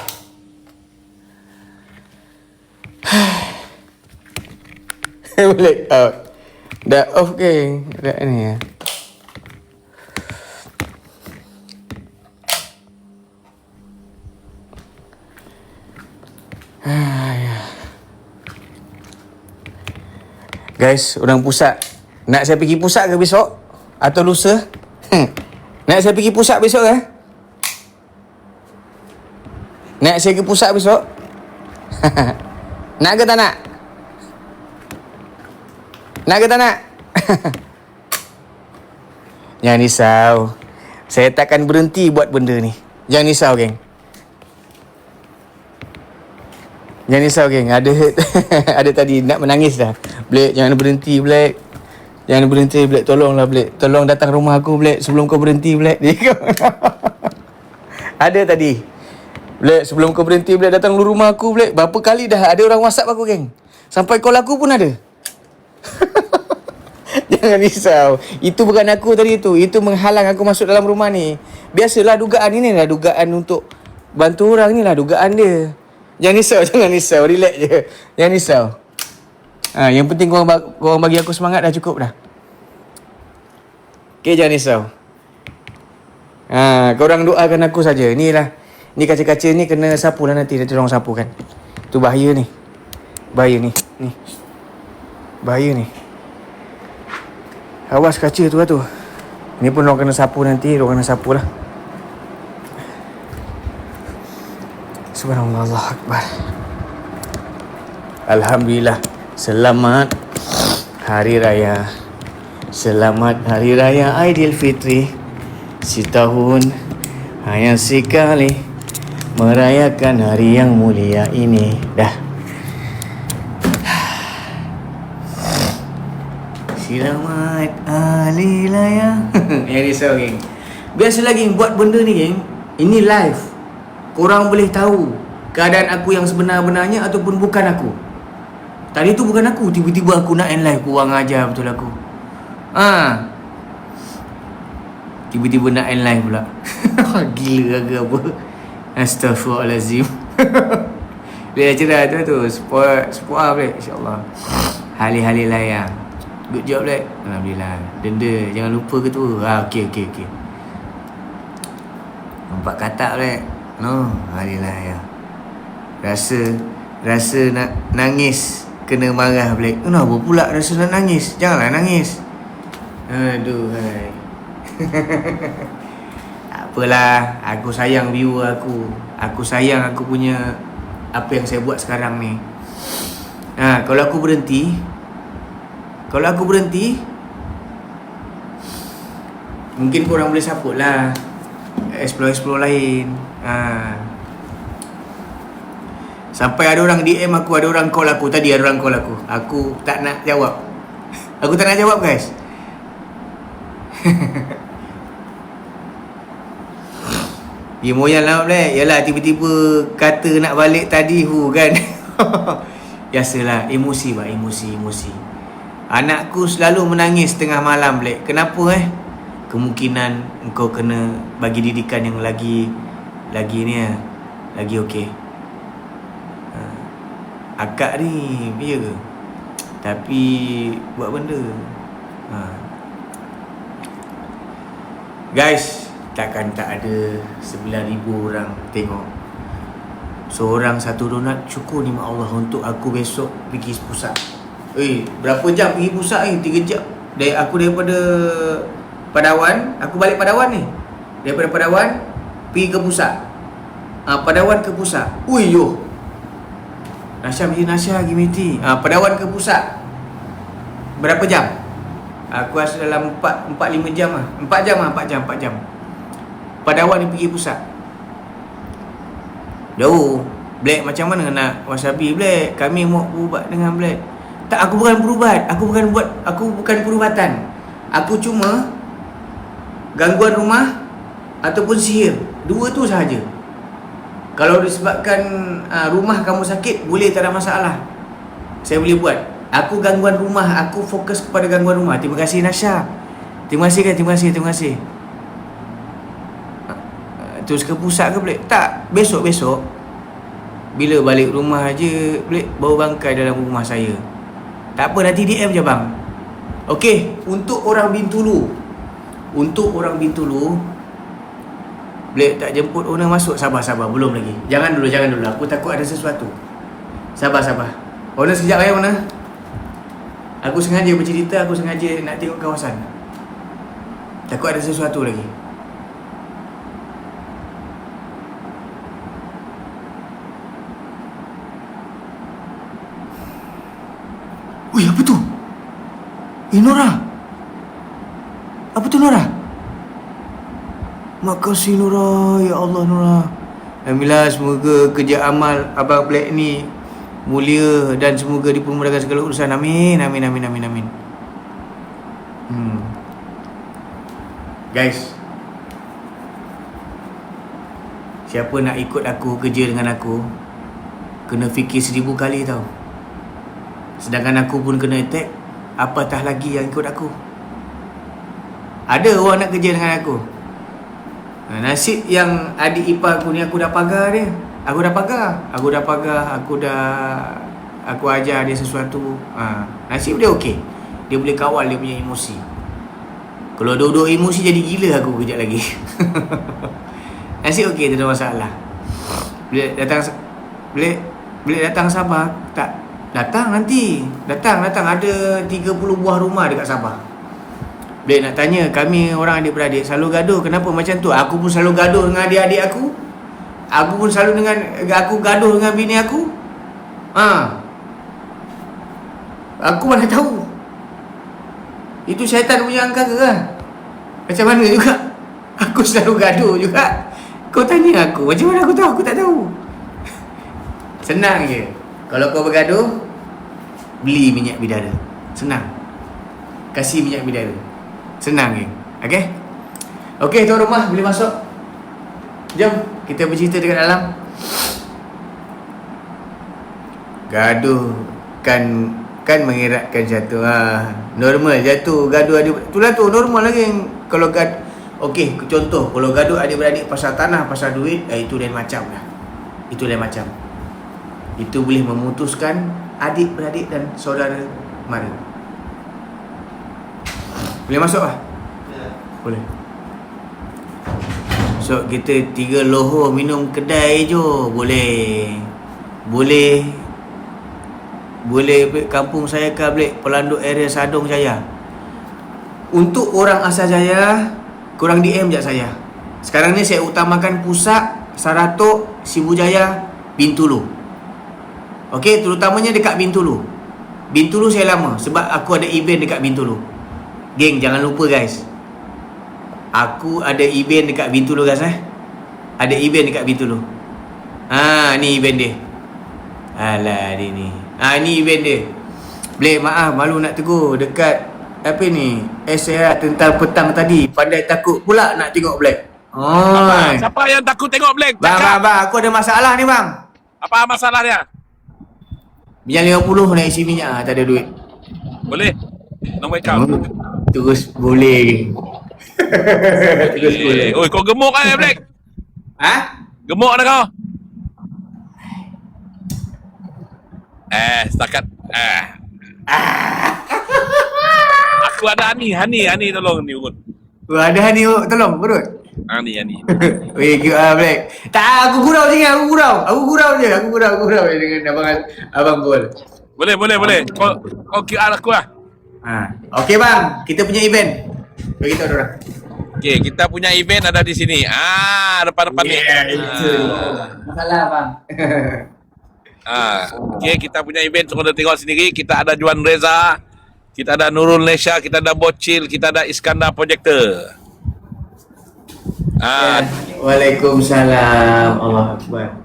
Speaker 1: Black out. Dah off, geng. Dah ni ya. Guys, orang pusat, nak saya pergi pusat ke besok? Atau lusa? Nak saya pergi pusat besok ke? Nak saya pergi pusat besok? Nak ke tak nak? Nak ke tak nak? Jangan risau. Saya takkan berhenti buat benda ni. Jangan risau, geng. Jangan risau, geng. Ada ada tadi nak menangis dah. Black, jangan berhenti, Black. Jangan berhenti, Black. Tolonglah, Black. Tolong datang rumah aku, Black. Sebelum kau berhenti, Black. Ada tadi. Black, sebelum kau berhenti, Black. Datang rumah aku, Black. Berapa kali dah ada orang WhatsApp aku, geng. Sampai call aku pun ada. Jangan risau. Itu bukan aku tadi tu. Itu menghalang aku masuk dalam rumah ni. Biasalah dugaan ini lah. Dugaan untuk bantu orang ni lah. Dugaan dia. Jangan risau, jangan risau. Relax je. Jangan risau. Yang penting korang bagi aku semangat dah cukup dah. Okay, jangan risau. Korang doakan aku saja. Inilah. Ni kaca-kaca ni kena sapu lah nanti. Nanti orang sapu kan. Tu bahaya ni. Bahaya ni. Ni. Bahaya ni. Awas kaca tu lah tu. Ni pun orang kena sapu nanti. Orang kena sapu lah. Subhanallah, Allah Akbar. Alhamdulillah. Selamat Hari Raya. Selamat Hari Raya Aidilfitri. Setahun hanya sekali merayakan hari yang mulia ini. Dah. Selamat Hari Raya. Yang risau, geng. Biasalah, geng, buat benda ni, geng. Ini live. Korang boleh tahu keadaan aku yang sebenar-benarnya ataupun bukan aku. Tadi tu bukan aku. Tiba-tiba aku nak end live. Kurang ajar betul aku. Tiba-tiba nak end live pula. Gila ke apa. Astaghfirullahalazim. Boleh cerah tu Support boleh, InsyaAllah. Hali-hali layang. Good job boleh. Alhamdulillah. Denda jangan lupa ketua. Okey. Nampak katak boleh. No, hali layang. Rasa nak nangis, kena marah boleh. Kenapa pula rasa nak nangis? Janganlah nangis. Aduh hai. Apalah, aku sayang viewer aku. Aku sayang aku punya apa yang saya buat sekarang ni. Kalau aku berhenti, mungkin korang boleh support lah, explore lain. Sampai ada orang DM aku, ada orang call aku. Tadi ada orang call aku. Aku tak nak jawab. Guys. Ya moyang lah boleh. Yalah tiba-tiba kata nak balik tadi kan. Biasalah, emosi. Anakku selalu menangis tengah malam boleh. Kenapa Kemungkinan engkau kena bagi didikan yang lagi okey. Akak ni ya ke? Tapi buat benda. Guys, takkan tak ada 9,000 orang tengok. Seorang satu donat cukup nikmat Allah untuk aku besok pergi pusat. Berapa jam pergi pusat 3 jam. Aku daripada Padawan, aku balik Padawan ni. Daripada Padawan pergi ke pusat. Padawan ke pusat. Nasya Gimiti. Padawan ke pusat. Berapa jam? Aku rasa dalam 4-5 jam lah. 4 jam. Padawan ni pergi pusat. Jauh. Black macam mana nak wasabi Black? Kami mau berubat dengan Black. Tak, aku bukan berubat. Aku bukan perubatan. Aku cuma gangguan rumah ataupun sihir. 2 tu sahaja. Kalau disebabkan rumah kamu sakit, boleh, tak ada masalah. Saya boleh buat. Aku gangguan rumah, aku fokus kepada gangguan rumah. Terima kasih Nasya. Terima kasih. Terus ke pusat ke boleh? Tak, besok bila balik rumah aje boleh bau bangkai dalam rumah saya. Tak apa, nanti DM je bang. Okey, untuk orang Bintulu, boleh tak jemput owner masuk? Sabar, belum lagi. Jangan dulu. Aku takut ada sesuatu. Sabar. Owner sekejap owner. Aku sengaja bercerita, aku sengaja nak tengok kawasan. Takut ada sesuatu lagi. Apa tu? Nora. Apa tu Nora? Makasih Nora. Ya Allah Nora. Alhamdulillah, semoga kerja amal Abang Black ni mulia dan semoga dipermudahkan segala urusan. Amin. Guys, siapa nak ikut aku kerja dengan aku, kena fikir 1000 kali tau. Sedangkan aku pun kena attack, apatah lagi yang ikut aku. Ada orang nak kerja dengan aku. Nasib yang adik ipar aku ni, aku dah pagar dia. Aku ajar dia sesuatu. Nasib dia okey. Dia boleh kawal dia punya emosi. Kalau dua-dua emosi jadi gila aku kejap lagi. Nasib okey, tak ada masalah. Boleh datang Sabah? Tak. Datang nanti. Datang ada 30 buah rumah dekat Sabah. Boleh nak tanya, kami orang adik-beradik selalu gaduh. Kenapa macam tu? Aku pun selalu gaduh dengan adik-adik aku. Aku pun selalu aku gaduh dengan bini aku. Aku mana tahu. Itu syaitan punya angkara lah. Macam mana juga aku selalu gaduh juga. Kau tanya aku, macam mana aku tahu? Aku tak tahu. Senang je. Kalau kau bergaduh, beli minyak bidara. Senang. Kasih minyak bidara. Senang je. Okey, tuan rumah boleh masuk. Jom kita bercerita dekat dalam. Gaduh kan mengeratkan jatuh. Normal jatuh, gaduh adik. Itulah tu normal lagi. Kalau contoh, kalau gaduh adik-beradik pasal tanah, pasal duit, itu lain macam lah. itu lain macam. Itu boleh memutuskan adik-beradik dan saudara mara. Boleh masuk lah? Boleh. So kita 3 lohor minum kedai je. Boleh. Kampung saya Kablek, Pelanduk area Sadong Jaya. Untuk orang asal Jaya, korang DM je saya. Sekarang ni saya utamakan Pusak, Saratok, Sibujaya, Bintulu. Okey, terutamanya dekat Bintulu. Bintulu saya lama sebab aku ada event dekat Bintulu. Geng, jangan lupa guys. Aku ada event dekat Bintulu guys Ada event dekat Bintulu. Ni event dia. Alah dia ni. Ni event dia. Blake, maaf malu nak tegur dekat apa ni? SAR tentang petang tadi. Pandai takut pula nak tengok Blake.
Speaker 5: Siapa yang takut tengok Black?
Speaker 1: Bang, aku ada masalah ni bang.
Speaker 5: Apa masalah dia?
Speaker 1: Minyak 50 nak isi minyak, tak ada duit.
Speaker 5: Boleh? Nombor account.
Speaker 1: Terus boleh. Terus boleh.
Speaker 5: Oi, kau gemuk kan Black? Gemuk dah kau? Setakat aku ada Hani tolong ni urut.
Speaker 1: Ada Hani tolong urut.
Speaker 5: Hani.
Speaker 1: Weh, Black. Tak, aku gurau je. Aku gurau je dengan abang Gol.
Speaker 5: Boleh. Kau QR aku lah.
Speaker 1: Okey bang, kita punya event. Bagi tahu orang.
Speaker 5: Okey, kita punya event ada di sini. Depan-depan ni.
Speaker 1: Itu. Masalah bang.
Speaker 5: Okey, kita punya event suruh tengok sendiri. Kita ada Juan Reza, kita ada Nurul Nesha, kita ada Bocil, kita ada Iskandar Projector.
Speaker 1: Waalaikumsalam. Allah Akbar.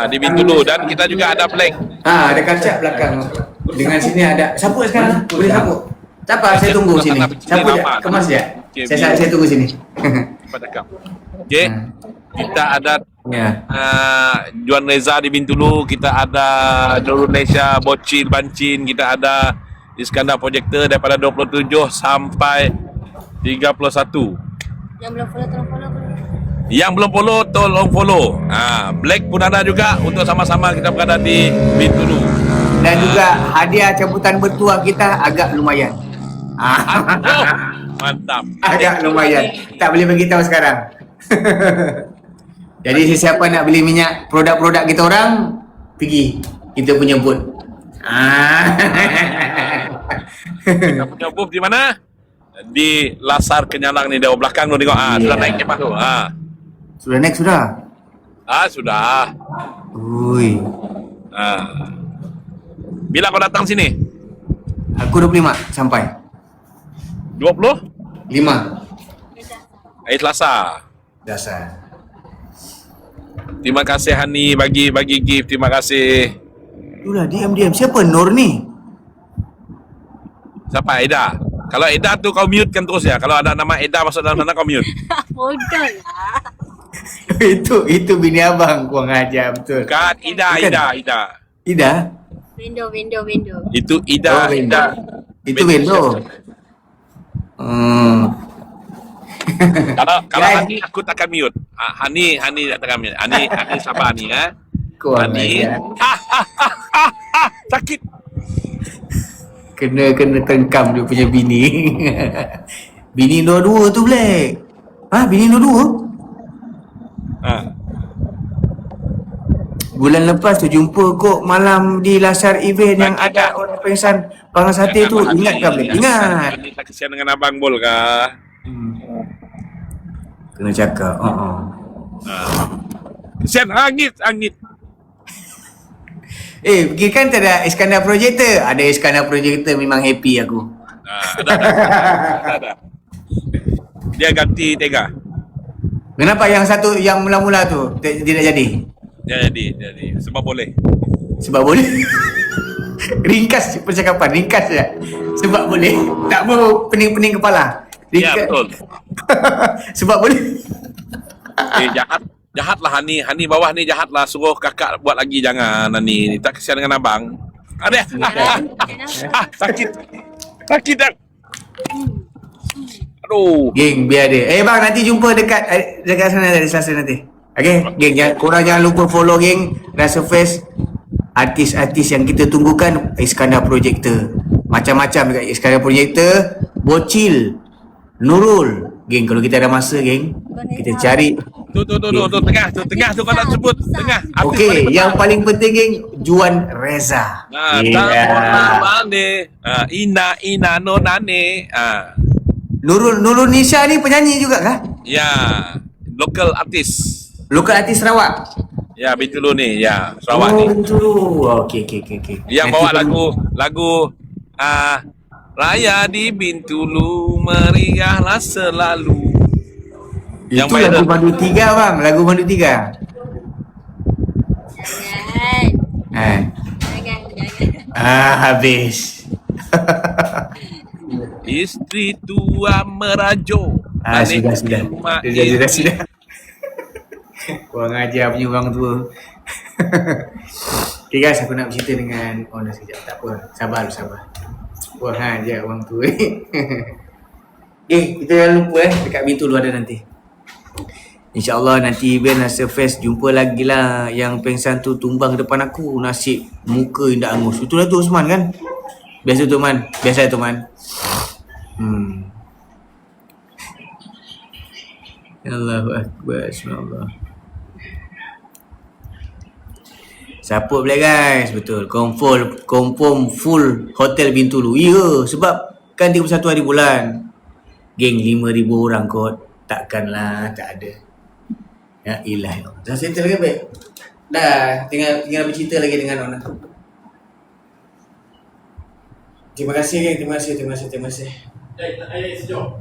Speaker 5: Di Bintulu dan kita juga ada Black.
Speaker 1: Ada kaca belakang. Dengan sini ada. Sapu sekarang. Boleh sapu. Tak apa, saya tunggu sini. Sapu je. Kemas je. Saya tunggu sini.
Speaker 5: Cepat cakap. Okey. Kita ada Juan Reza di Bintulu, kita ada Nurul Nesha, Bocil, Bancin, kita ada Iskandar Projector daripada 27 sampai 31. Yang belum follow tolong follow. Black pun ada juga untuk sama-sama kita berada di Bintulu.
Speaker 1: Dan juga hadiah cabutan bertuah kita agak lumayan.
Speaker 5: Mantap.
Speaker 1: Agak lumayan. Tak boleh beritahu sekarang. Jadi sesiapa nak beli minyak produk-produk kita orang, pergi kita punya booth.
Speaker 5: Kita punya booth di mana? Di Lasar Kenyalang ni, di belakang tu tengok. Sudah naik ke tu?
Speaker 1: Sudah naik sudah?
Speaker 5: Sudah.
Speaker 1: Ui.
Speaker 5: Bila kau datang sini?
Speaker 1: Aku 25 sampai.
Speaker 5: 20?
Speaker 1: 5.
Speaker 5: Selasa.
Speaker 1: Dasar.
Speaker 5: Terima kasih Hani bagi gift. Terima kasih.
Speaker 1: Itulah diam. Siapa Nur ni?
Speaker 5: Siapa? Eda. Kalau Eda tu kau mute kan terus ya. Kalau ada nama Eda masuk dalam sana kau mute.
Speaker 4: Bodoh lah.
Speaker 1: itu bini abang kurang ajar betul.
Speaker 5: Kan Ida.
Speaker 1: Ida?
Speaker 4: Vendor.
Speaker 5: Itu Ida.
Speaker 1: Itu vendor.
Speaker 5: Kalau Hani aku takkan mute. Hani takkan mute. Hani sabar ni
Speaker 1: Kurang
Speaker 5: Hani.
Speaker 1: ajar.
Speaker 5: Sakit.
Speaker 1: Kena tengkam dia punya bini. Bini nombor 2 tu Black. Bini nombor 2? Bulan lepas tu jumpa kok malam di Lasar event yang ada orang pengsan Pangan Sate tu. Ingat kan Black? Ingat.
Speaker 5: Ini tak kesian dengan Abang Bol kah?
Speaker 1: Kena cakap.
Speaker 5: Kesian angit.
Speaker 1: Pergi kan tak ada Iskandar Projector. Ada Iskandar Projector memang happy aku.
Speaker 5: Ada. Dia ganti Tega.
Speaker 1: Kenapa yang satu yang mula-mula tu tidak jadi?
Speaker 5: Dia jadi. Sebab boleh.
Speaker 1: Sebab boleh. Ringkas percakapan, ringkas je. Sebab boleh. Tak mau pening-pening kepala.
Speaker 5: Ya, betul.
Speaker 1: Sebab boleh.
Speaker 5: Jahatlah Hani bawah ni jahatlah, suruh kakak buat lagi jangan Hani. Tak kesian dengan abang. Ada. Sakit dah. Aduh.
Speaker 1: Geng, biar dia. Bang, nanti jumpa dekat sana dari Selasa nanti. Okay, geng, korang jangan lupa follow geng Rasa Fest. Artis-artis yang kita tunggukan Iskandar Projector. Macam-macam dekat Iskandar Projector. Bocil, Nurul. Geng, kalau kita ada masa geng, kita cari.
Speaker 5: Tu tengah tu kau nak sebut tengah. Artis
Speaker 1: Okey,
Speaker 5: paling
Speaker 1: yang
Speaker 5: besar.
Speaker 1: paling penting geng, Juan Reza.
Speaker 5: Mane. Ina no nane.
Speaker 1: Nurul Nisha ni penyanyi juga kah?
Speaker 5: Ya, local artis.
Speaker 1: Lokal artis Sarawak.
Speaker 5: Ya, Bintulu ni. Ya, Sarawak ni.
Speaker 1: Betul. Okey.
Speaker 5: Yang
Speaker 1: Nanti
Speaker 5: bawa
Speaker 1: baru-
Speaker 5: lagu Raya di Bintulu meriahlah selalu. Yang
Speaker 1: Itu lagu Mandu 3 bang, lagu Mandu 3.
Speaker 6: Jangan.
Speaker 1: Habis.
Speaker 5: Isteri tua merajuk.
Speaker 1: Sudah. Kurang ajar punya orang tua. Okay guys, aku nak bercerita dengan owner sekejap. Tak apa, sabar. Kurang ajar orang tua. Kita jangan lupa dekat Bintulu ada nanti. InsyaAllah nanti event Rasa Fest jumpa lagi lah. Yang pengsan tu tumbang depan aku. Nasib muka indah angus. Itulah tu Osman kan? Biasa tu Man. Allahu Akbar. Bismillah. Support boleh guys. Betul. Confirm full Hotel Bintulu. Ya, sebab kan 31 hari bulan. Geng 5,000 orang kot. Takkanlah tak ada. Ya ilah. Dah settle lagi baik? Dah, tinggal bercerita lagi dengan Ona. Terima kasih geng, terima kasih.
Speaker 2: Air sejuk.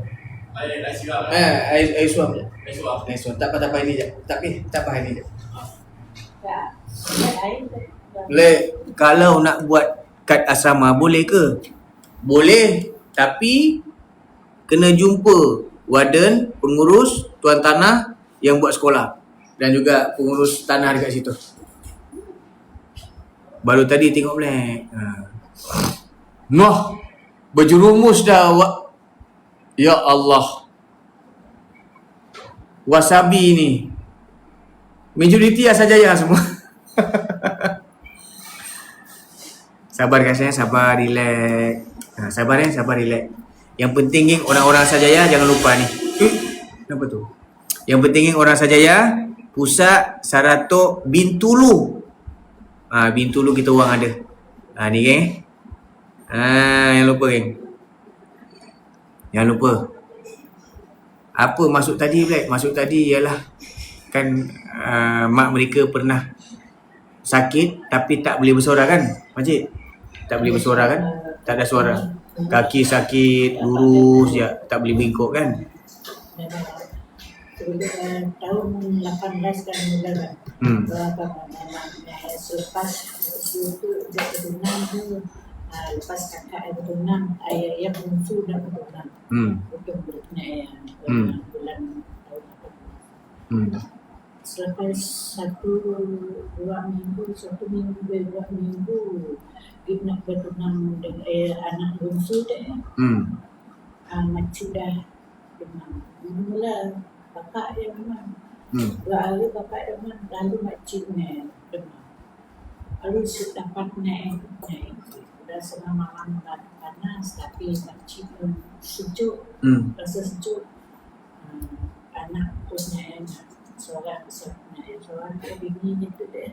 Speaker 2: Air nak siram.
Speaker 1: Air suam je.
Speaker 2: Air suam.
Speaker 1: Air suam. Tak apa ini je. Tak apa ini je. Boleh, kalau nak buat kad asrama boleh ke? Boleh, tapi kena jumpa warden, pengurus, tuan tanah yang buat sekolah dan juga pengurus tanah dekat situ. Baru tadi tengok Black. Noh, berjerumus dah. Ya Allah. Wasabi ni. Majoriti Asajaya semua. Sabar guys sabar, relax. Sabar relax. Yang penting geng orang-orang Asajaya jangan lupa ni. Kenapa tu? Yang penting geng orang Asajaya, pusat Saratok Bintulu. Bintulu kita orang ada. Ni geng. Jangan lupa geng. Jangan lupa. Apa masuk tadi Black? Masuk tadi ialah kan mak mereka pernah sakit tapi tak boleh bersuara kan Makcik? Tak boleh bersuara kan? Tak ada suara. Kaki sakit, lurus je, tak boleh bengkok kan?
Speaker 4: Tahun 18 kan bulan. Selepas itu dia bertunang tu. Lepas kakak yang bertunang, ayah yang bungsu dah bertunang. Untuk bertunang bulan tahun 18. Selepas 2 minggu dia nak bertunang dengan anak bungsu dia. Makcik dah demam. Mula bapak dia demam. 2 hari bapak dia demam, lalu makcik ni demam. Lalu dapat naik. Dah setengah malam panas tapi makcik sejuk. Rasa sejuk. Anak tu naik. Seorang dia bini itu dia.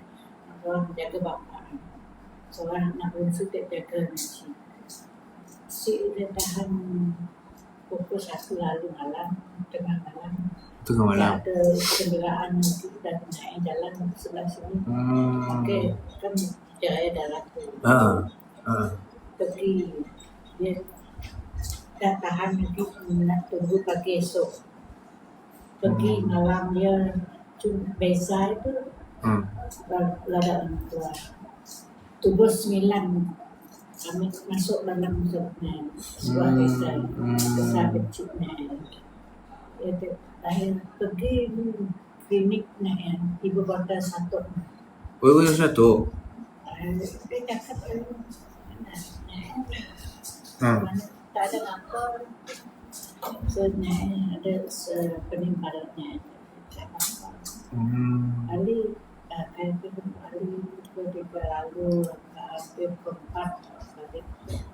Speaker 4: Seorang jaga bapak. Seorang nak bungsu dia jaga makcik. Si dia tahan pukul 1 lalu malam, tengah malam. Ada kenderaan dan naik jalan sebelah sini. Okey, kan jaya darat tu. Pergi dia dah tahan lagi nak tunggu pagi esok. Pergi malam dia cuma beza itu. Lada tua. Tubuh 9 kami masuk dalam sebuah desa kecil akhir pergi klinik ibu kota satu.
Speaker 1: Ibu satu.
Speaker 4: Dia cakap tak ada apa. Sebenarnya ada penimbalannya. Ali kayak itu Ali ketika lalu hampir keempat kali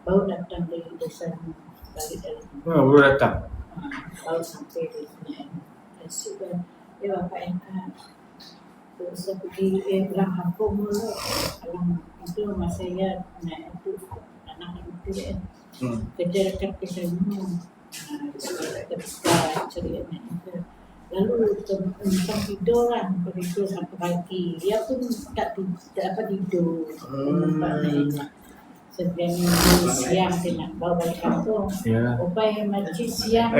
Speaker 4: baru datang dari desa balik dari
Speaker 1: Baru datang.
Speaker 4: baru sampai di sini. Sudah ya bapak yang terus pergi pulang kampung dulu. Itu masa saya naik itu anak itu kan kerja dekat Kesanmu. Ketika ceritanya itu lalu tentang tidur kan begitu sampai pagi dia pun tak apa tidur sebenarnya siang nak bawa balik kampung upaya makcik siang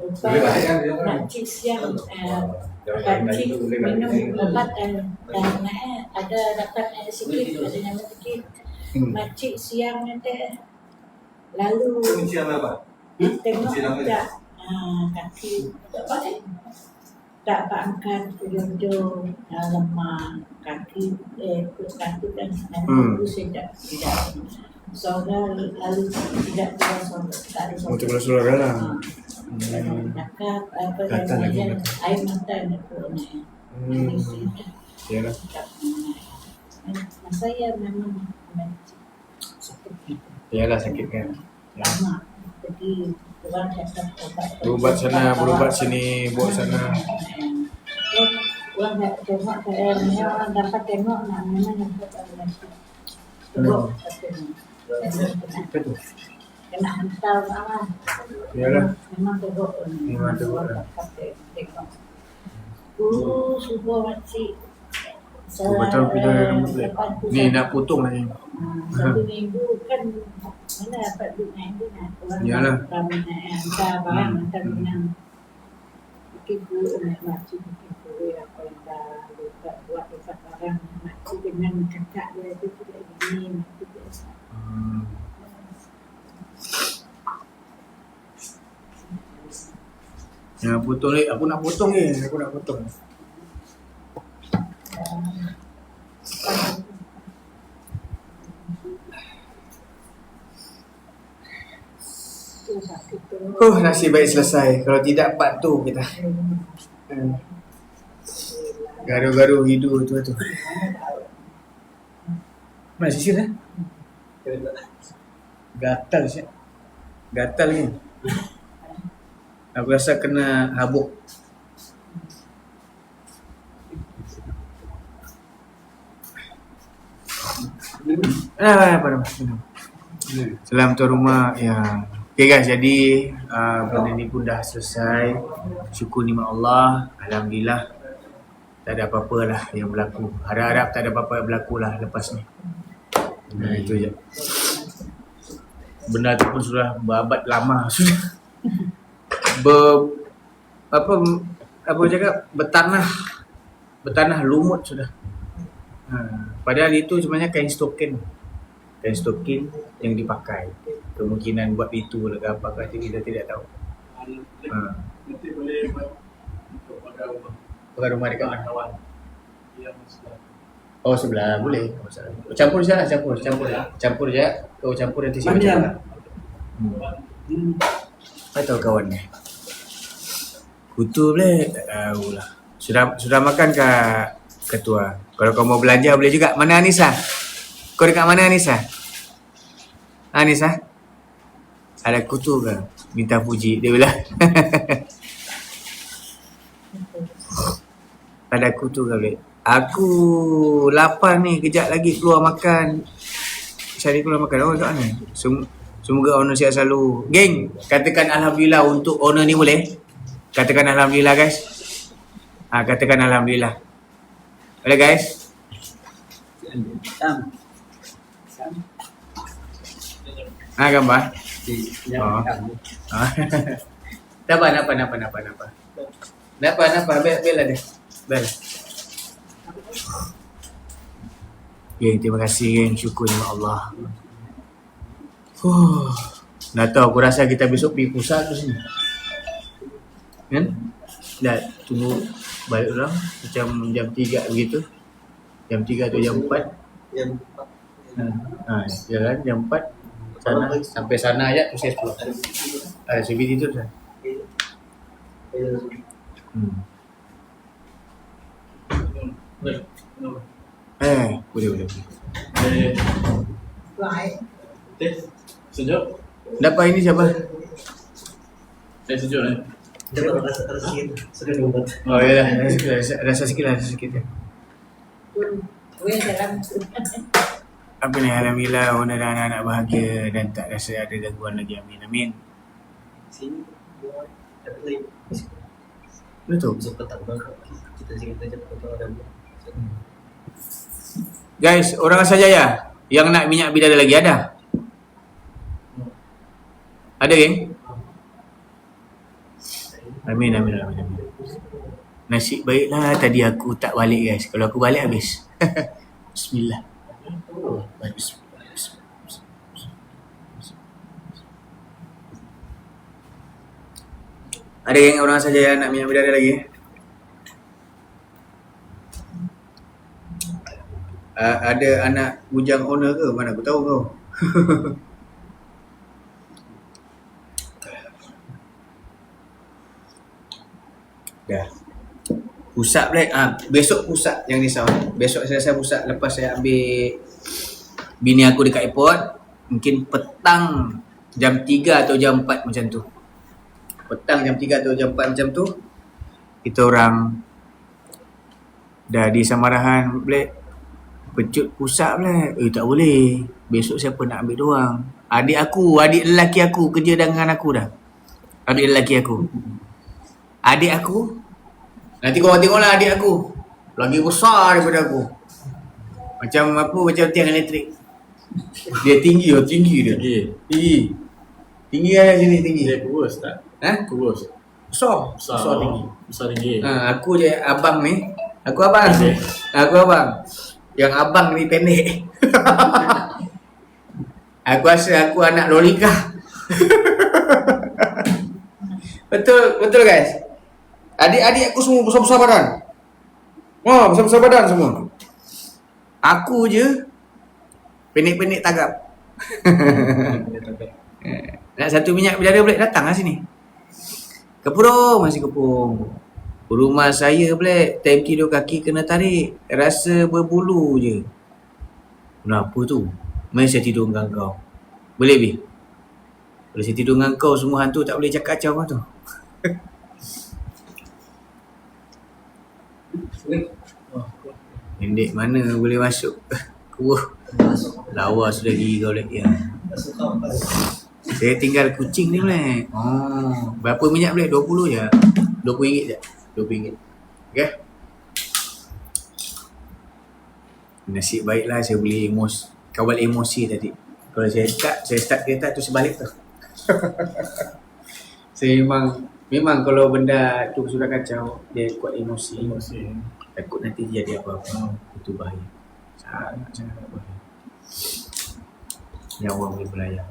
Speaker 4: upaya makcik siang makcik minum obat dan ada dapat sikit ada nama sikit makcik siang nanti lalu tengok tak kaki tak angkat ujung lemah kaki kaki dan itu tidak saudara lalu tidak ada saudara tak ada
Speaker 1: Untuk saudara lah.
Speaker 4: dekat apa namanya air mata itu
Speaker 1: Ya lah.
Speaker 4: saya memang sakit
Speaker 1: Yalah sakit kan.
Speaker 4: lama jadi orang datang
Speaker 1: Berubat sana, berubat sini, buat sana.
Speaker 4: Orang tengok saya orang dapat tengok mana dapat tengok kena hantar apa
Speaker 1: Yalah.
Speaker 4: memang tengok tengok subuh makcik
Speaker 1: Betul kita ni nak potong lagi.
Speaker 4: satu minggu kan mana dapat duit naik tu nak orang
Speaker 1: Yalah.
Speaker 4: ramai hantar barang hantar benang mungkin naik makcik mungkin apa yang dah buat dekat barang makcik dengan kakak dia tu tidak begini makcik biasa
Speaker 1: Ya potong ni, aku nak potong ni, aku nak potong. Nasib baik selesai. Kalau tidak part tu kita. Garu-garu hidup tu. Mana sisir dah? Gatal siap. Gatal ni. Aku rasa kena habuk. Apa Salam tuan rumah. Ya. Okay guys, jadi benda ni pun dah selesai. Syukur nikmat Allah. Alhamdulillah. Tak ada apa-apa lah yang berlaku. Harap-harap tak ada apa-apa yang berlaku lah lepas ni. Itu je. Benda tu pun sudah berabad lama sudah. Apa cakap? Bertanah lumut sudah. Padahal itu sebenarnya kain stokin yang dipakai. Kemungkinan buat itu ke apakah kita tidak tahu.
Speaker 2: Nanti boleh buat
Speaker 1: Bukan rumah dekat mana? Oh sebelah boleh. Campur je lah, campur je. Kau campur nanti saya cakap. Tak tahu kawan ni. Kutu boleh? Tak tahu lah. Sudah makan kah ketua? Kalau kau mau belanja boleh juga. Mana Anissa? Kau dekat mana Anissa? Anissa? Ada kutu ke? Minta puji dia bilang. Ada kutu ke boleh? Aku lapar ni, kejap lagi keluar makan. Cari keluar makan. Oh kat mana? Semoga owner sihat selalu. Geng, katakan Alhamdulillah untuk owner ni boleh? Katakan Alhamdulillah guys. Katakan Alhamdulillah. Boleh guys? Gambar? Oh. Tak apa. Bel ada. Bel. Geng, terima kasih geng. Syukur kepada Allah. Dah tahu aku rasa kita besok pergi pusat tu sini. Kan? Dah tunggu balik orang macam jam 3 begitu. Jam 3 atau jam 4. Ya kan jam 4 sana sampai sana aja terus saya pulang. Sebiji tu dah. Boleh.
Speaker 4: Right.
Speaker 2: Sejuk?
Speaker 1: Dapat ini siapa?
Speaker 2: Sejuk ni.
Speaker 1: Oh ya, rasa sikit.
Speaker 4: Pun dalam
Speaker 1: Apa ni, alhamdulillah owner dan anak-anak bahagia dan tak rasa ada gangguan lagi. Amin.
Speaker 3: Sini tapi
Speaker 1: Betul.
Speaker 3: petang kita ada.
Speaker 1: Guys, orang Asajaya yang nak minyak bidara lagi ada? Ada, geng? Amin. Nasib baiklah tadi aku tak balik, guys. Kalau aku balik habis. Bismillah. Ada geng orang Asajaya nak minyak bidara lagi? Ada anak bujang owner ke? Mana aku tahu kau. Dah. Pusat pula. Besok pusat yang risau. Besok saya rasa pusat lepas saya ambil bini aku dekat airport. Mungkin petang jam 3 atau jam 4 macam tu. Petang jam 3 atau jam 4 macam tu. Kita orang dah di Samarahan Black. Pecut pusat pula. Tak boleh. Besok siapa nak ambil diorang? Adik lelaki aku kerja dengan aku dah. Adik lelaki aku. Adik aku. Nanti korang tengoklah adik aku. Lagi besar daripada aku. Macam tiang elektrik. Dia tinggi dia. Tinggi lah sini tinggi.
Speaker 2: Dia kurus tak? Kurus.
Speaker 1: Besar tinggi.
Speaker 2: Besar tinggi.
Speaker 1: Aku je abang ni. Aku abang. Yang abang ni pendek. Aku rasa aku anak Lolika. Betul guys. Adik-adik aku semua besar-besar badan. Besar-besar badan semua. Aku je pendek-pendek tagap. Nak satu minyak bidara boleh datang lah sini. Kepurung, masih kepung. Rumah saya pula time tidur kaki kena tarik. Rasa berbulu je. Kenapa tu? Mari saya tidur dengan kau. Boleh Bi? Boleh saya tidur dengan kau, semua hantu tak boleh cakap kacau kau tu. Pendek mana boleh masuk. Lawa sudah gigi kau lagi. Saya tinggal kucing ni pula. Berapa minyak pula? 20 je. RM20 je. RM20. Okay. Nasib baiklah saya boleh kawal emosi tadi. Kalau saya start kereta tu sebalik tu. Saya memang kalau benda tu sudah kacau, dia kuat emosi. Takut nanti jadi apa-apa. Itu bahaya. Sangat bahaya. Nyawa boleh belayar.